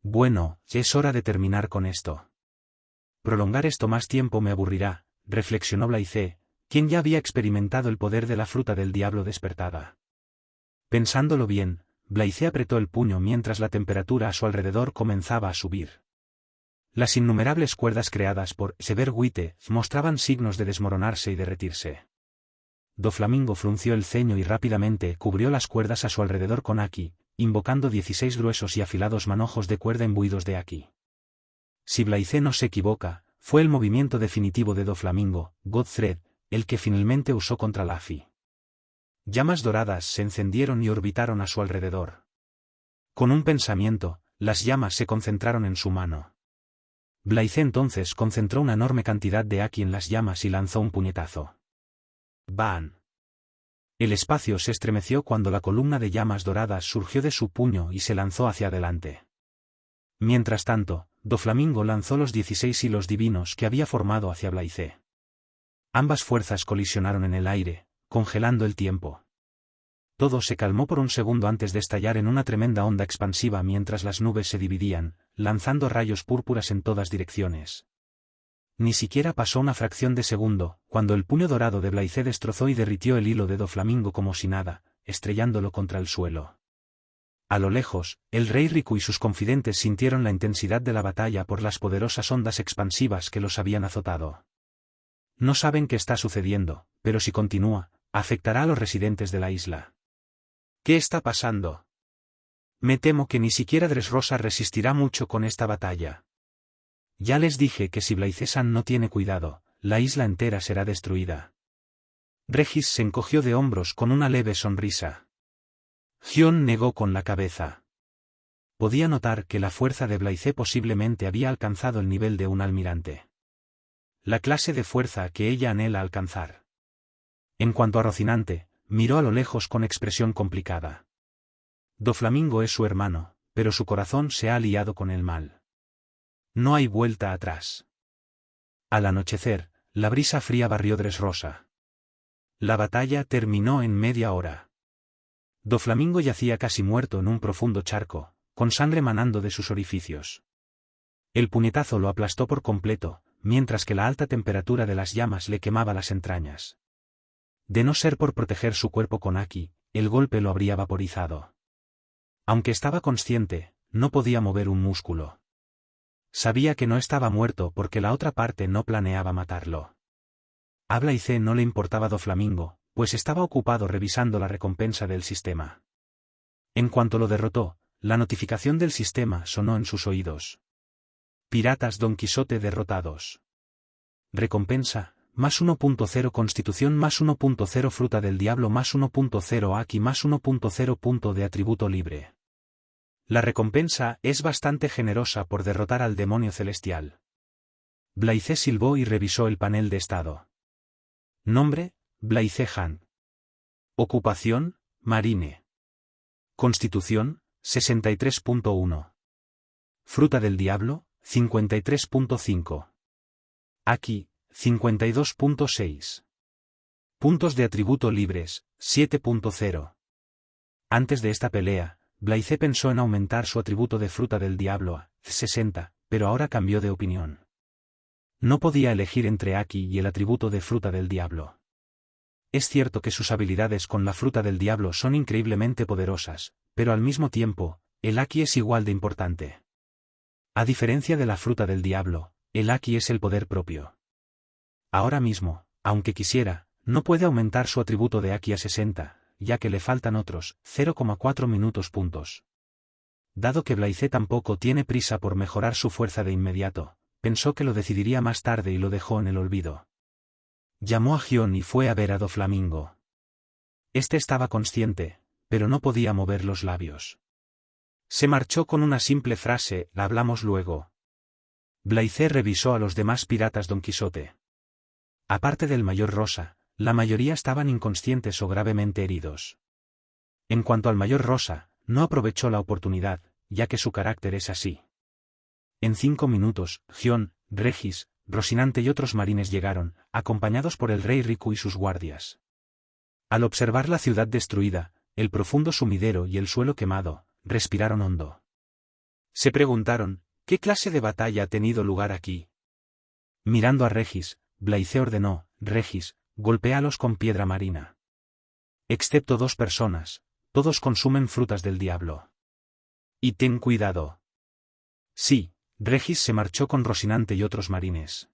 Bueno, es hora de terminar con esto. Prolongar esto más tiempo me aburrirá, reflexionó Blaize, quien ya había experimentado el poder de la fruta del diablo despertada. Pensándolo bien, Blaize apretó el puño mientras la temperatura a su alrededor comenzaba a subir. Las innumerables cuerdas creadas por Sever Wite mostraban signos de desmoronarse y derretirse. Doflamingo frunció el ceño y rápidamente cubrió las cuerdas a su alrededor con Aki, invocando 16 gruesos y afilados manojos de cuerda imbuidos de Aki. Si Blaize no se equivoca, fue el movimiento definitivo de Doflamingo, Godthread, el que finalmente usó contra Laffy. Llamas doradas se encendieron y orbitaron a su alrededor. Con un pensamiento, las llamas se concentraron en su mano. Blaize entonces concentró una enorme cantidad de Aki en las llamas y lanzó un puñetazo. ¡Bam! El espacio se estremeció cuando la columna de llamas doradas surgió de su puño y se lanzó hacia adelante. Mientras tanto, Doflamingo lanzó los 16 hilos divinos que había formado hacia Blaize. Ambas fuerzas colisionaron en el aire, congelando el tiempo. Todo se calmó por un segundo antes de estallar en una tremenda onda expansiva mientras las nubes se dividían, lanzando rayos púrpuras en todas direcciones. Ni siquiera pasó una fracción de segundo, cuando el puño dorado de Blaize destrozó y derritió el hilo de Doflamingo como si nada, estrellándolo contra el suelo. A lo lejos, el rey Riku y sus confidentes sintieron la intensidad de la batalla por las poderosas ondas expansivas que los habían azotado. No saben qué está sucediendo, pero si continúa, afectará a los residentes de la isla. ¿Qué está pasando? Me temo que ni siquiera Dressrosa resistirá mucho con esta batalla. Ya les dije que si Blaize-san no tiene cuidado, la isla entera será destruida. Regis se encogió de hombros con una leve sonrisa. Gion negó con la cabeza. Podía notar que la fuerza de Blaize posiblemente había alcanzado el nivel de un almirante. La clase de fuerza que ella anhela alcanzar. En cuanto a Rocinante, miró a lo lejos con expresión complicada. Doflamingo es su hermano, pero su corazón se ha aliado con el mal. No hay vuelta atrás. Al anochecer, la brisa fría barrió Dressrosa. La batalla terminó en media hora. Doflamingo yacía casi muerto en un profundo charco, con sangre manando de sus orificios. El puñetazo lo aplastó por completo, mientras que la alta temperatura de las llamas le quemaba las entrañas. De no ser por proteger su cuerpo con Aki, el golpe lo habría vaporizado. Aunque estaba consciente, no podía mover un músculo. Sabía que no estaba muerto porque la otra parte no planeaba matarlo. A Blaize no le importaba Doflamingo, pues estaba ocupado revisando la recompensa del sistema. En cuanto lo derrotó, la notificación del sistema sonó en sus oídos. Piratas Don Quijote derrotados. Recompensa, más 1.0 Constitución más 1.0 Fruta del Diablo más 1.0 Aki más 1.0 punto de atributo libre. La recompensa es bastante generosa por derrotar al demonio celestial. Blaize silbó y revisó el panel de estado. Nombre, Blaize-han. Ocupación, marine. Constitución, 63.1. Fruta del Diablo, 53.5. Aki, 52.6. Puntos de atributo libres, 7.0. Antes de esta pelea, Blaize pensó en aumentar su atributo de Fruta del Diablo a 60, pero ahora cambió de opinión. No podía elegir entre Aki y el atributo de Fruta del Diablo. Es cierto que sus habilidades con la Fruta del Diablo son increíblemente poderosas, pero al mismo tiempo, el Aki es igual de importante. A diferencia de la Fruta del Diablo, el Aki es el poder propio. Ahora mismo, aunque quisiera, no puede aumentar su atributo de Aki a 60, ya que le faltan otros 0,4 minutos puntos. Dado que Blaize tampoco tiene prisa por mejorar su fuerza de inmediato, pensó que lo decidiría más tarde y lo dejó en el olvido. Llamó a Gion y fue a ver a Doflamingo. Este estaba consciente, pero no podía mover los labios. Se marchó con una simple frase: hablamos luego. Blaize revisó a los demás piratas Don Quijote. Aparte del Mayor Rosa, la mayoría estaban inconscientes o gravemente heridos. En cuanto al Mayor Rosa, no aprovechó la oportunidad, ya que su carácter es así. En 5 minutos, Gion, Regis, Rocinante y otros marines llegaron, acompañados por el rey Riku y sus guardias. Al observar la ciudad destruida, el profundo sumidero y el suelo quemado, respiraron hondo. Se preguntaron, ¿qué clase de batalla ha tenido lugar aquí? Mirando a Regis, Blaize ordenó: Regis, golpéalos con piedra marina. Excepto 2 personas, todos consumen frutas del diablo. Y ten cuidado. Sí, Regis se marchó con Rocinante y otros marines.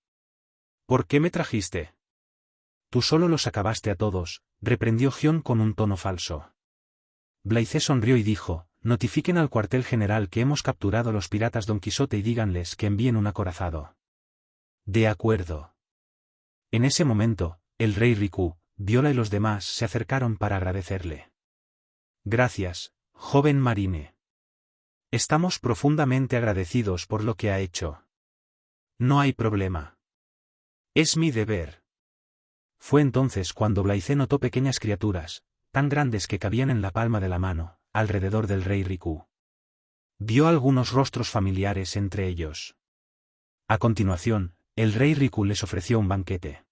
¿Por qué me trajiste? Tú solo los acabaste a todos, reprendió Gion con un tono falso. Blythe sonrió y dijo, notifiquen al cuartel general que hemos capturado a los piratas Don Quijote y díganles que envíen un acorazado. De acuerdo. En ese momento, el rey Riku, Viola y los demás se acercaron para agradecerle. Gracias, joven marine. Estamos profundamente agradecidos por lo que ha hecho. No hay problema. Es mi deber. Fue entonces cuando Blythe notó pequeñas criaturas, tan grandes que cabían en la palma de la mano, alrededor del rey Riku. Vio algunos rostros familiares entre ellos. A continuación, el rey Riku les ofreció un banquete.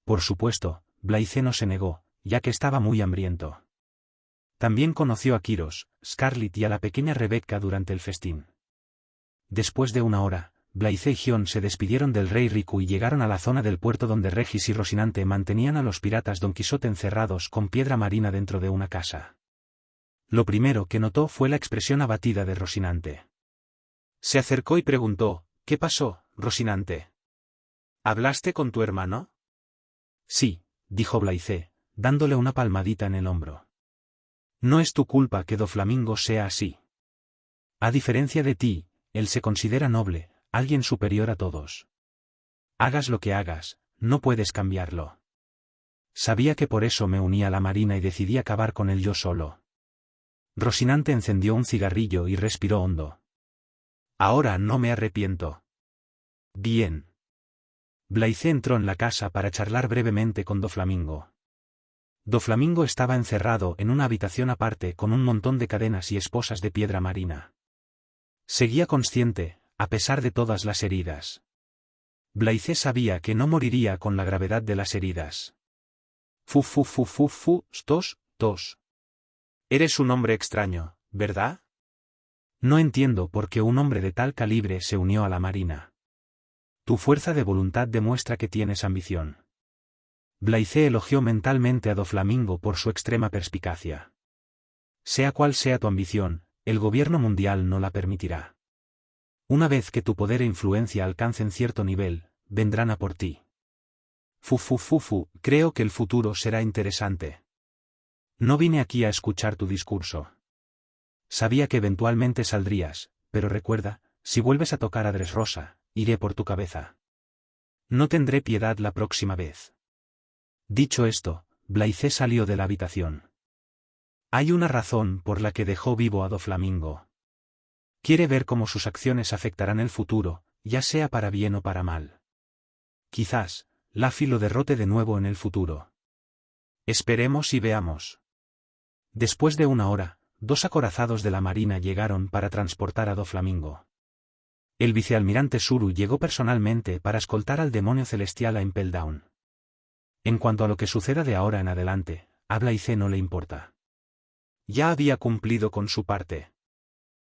Por supuesto, Blythe no se negó, ya que estaba muy hambriento. También conoció a Kiros, Scarlet y a la pequeña Rebecca durante el festín. Después de una hora, Blythe y Gion se despidieron del rey Riku y llegaron a la zona del puerto donde Regis y Rocinante mantenían a los piratas Don Quijote encerrados con piedra marina dentro de una casa. Lo primero que notó fue la expresión abatida de Rocinante. Se acercó y preguntó, ¿qué pasó, Rocinante? ¿Hablaste con tu hermano? Sí, dijo Blythe, dándole una palmadita en el hombro. No es tu culpa que Doflamingo sea así. A diferencia de ti, él se considera noble, alguien superior a todos. Hagas lo que hagas, no puedes cambiarlo. Sabía que por eso me uní a la marina y decidí acabar con él yo solo. Rocinante encendió un cigarrillo y respiró hondo. Ahora no me arrepiento. Bien. Blythe entró en la casa para charlar brevemente con Doflamingo. Doflamingo estaba encerrado en una habitación aparte con un montón de cadenas y esposas de piedra marina. Seguía consciente, a pesar de todas las heridas. Blythe sabía que no moriría con la gravedad de las heridas. Tos. Eres un hombre extraño, ¿verdad? No entiendo por qué un hombre de tal calibre se unió a la marina. Tu fuerza de voluntad demuestra que tienes ambición. Blythe elogió mentalmente a Doflamingo por su extrema perspicacia. Sea cual sea tu ambición, el gobierno mundial no la permitirá. Una vez que tu poder e influencia alcancen cierto nivel, vendrán a por ti. Creo que el futuro será interesante. No vine aquí a escuchar tu discurso. Sabía que eventualmente saldrías, pero recuerda, si vuelves a tocar a Dressrosa, iré por tu cabeza. No tendré piedad la próxima vez. Dicho esto, Blythe salió de la habitación. Hay una razón por la que dejó vivo a Doflamingo. Quiere ver cómo sus acciones afectarán el futuro, ya sea para bien o para mal. Quizás, Laffy lo derrote de nuevo en el futuro. Esperemos y veamos. Después de una hora, 2 acorazados de la marina llegaron para transportar a Doflamingo. El vicealmirante Suru llegó personalmente para escoltar al demonio celestial a Impel Down. En cuanto a lo que suceda de ahora en adelante, a Blythe no le importa. Ya había cumplido con su parte.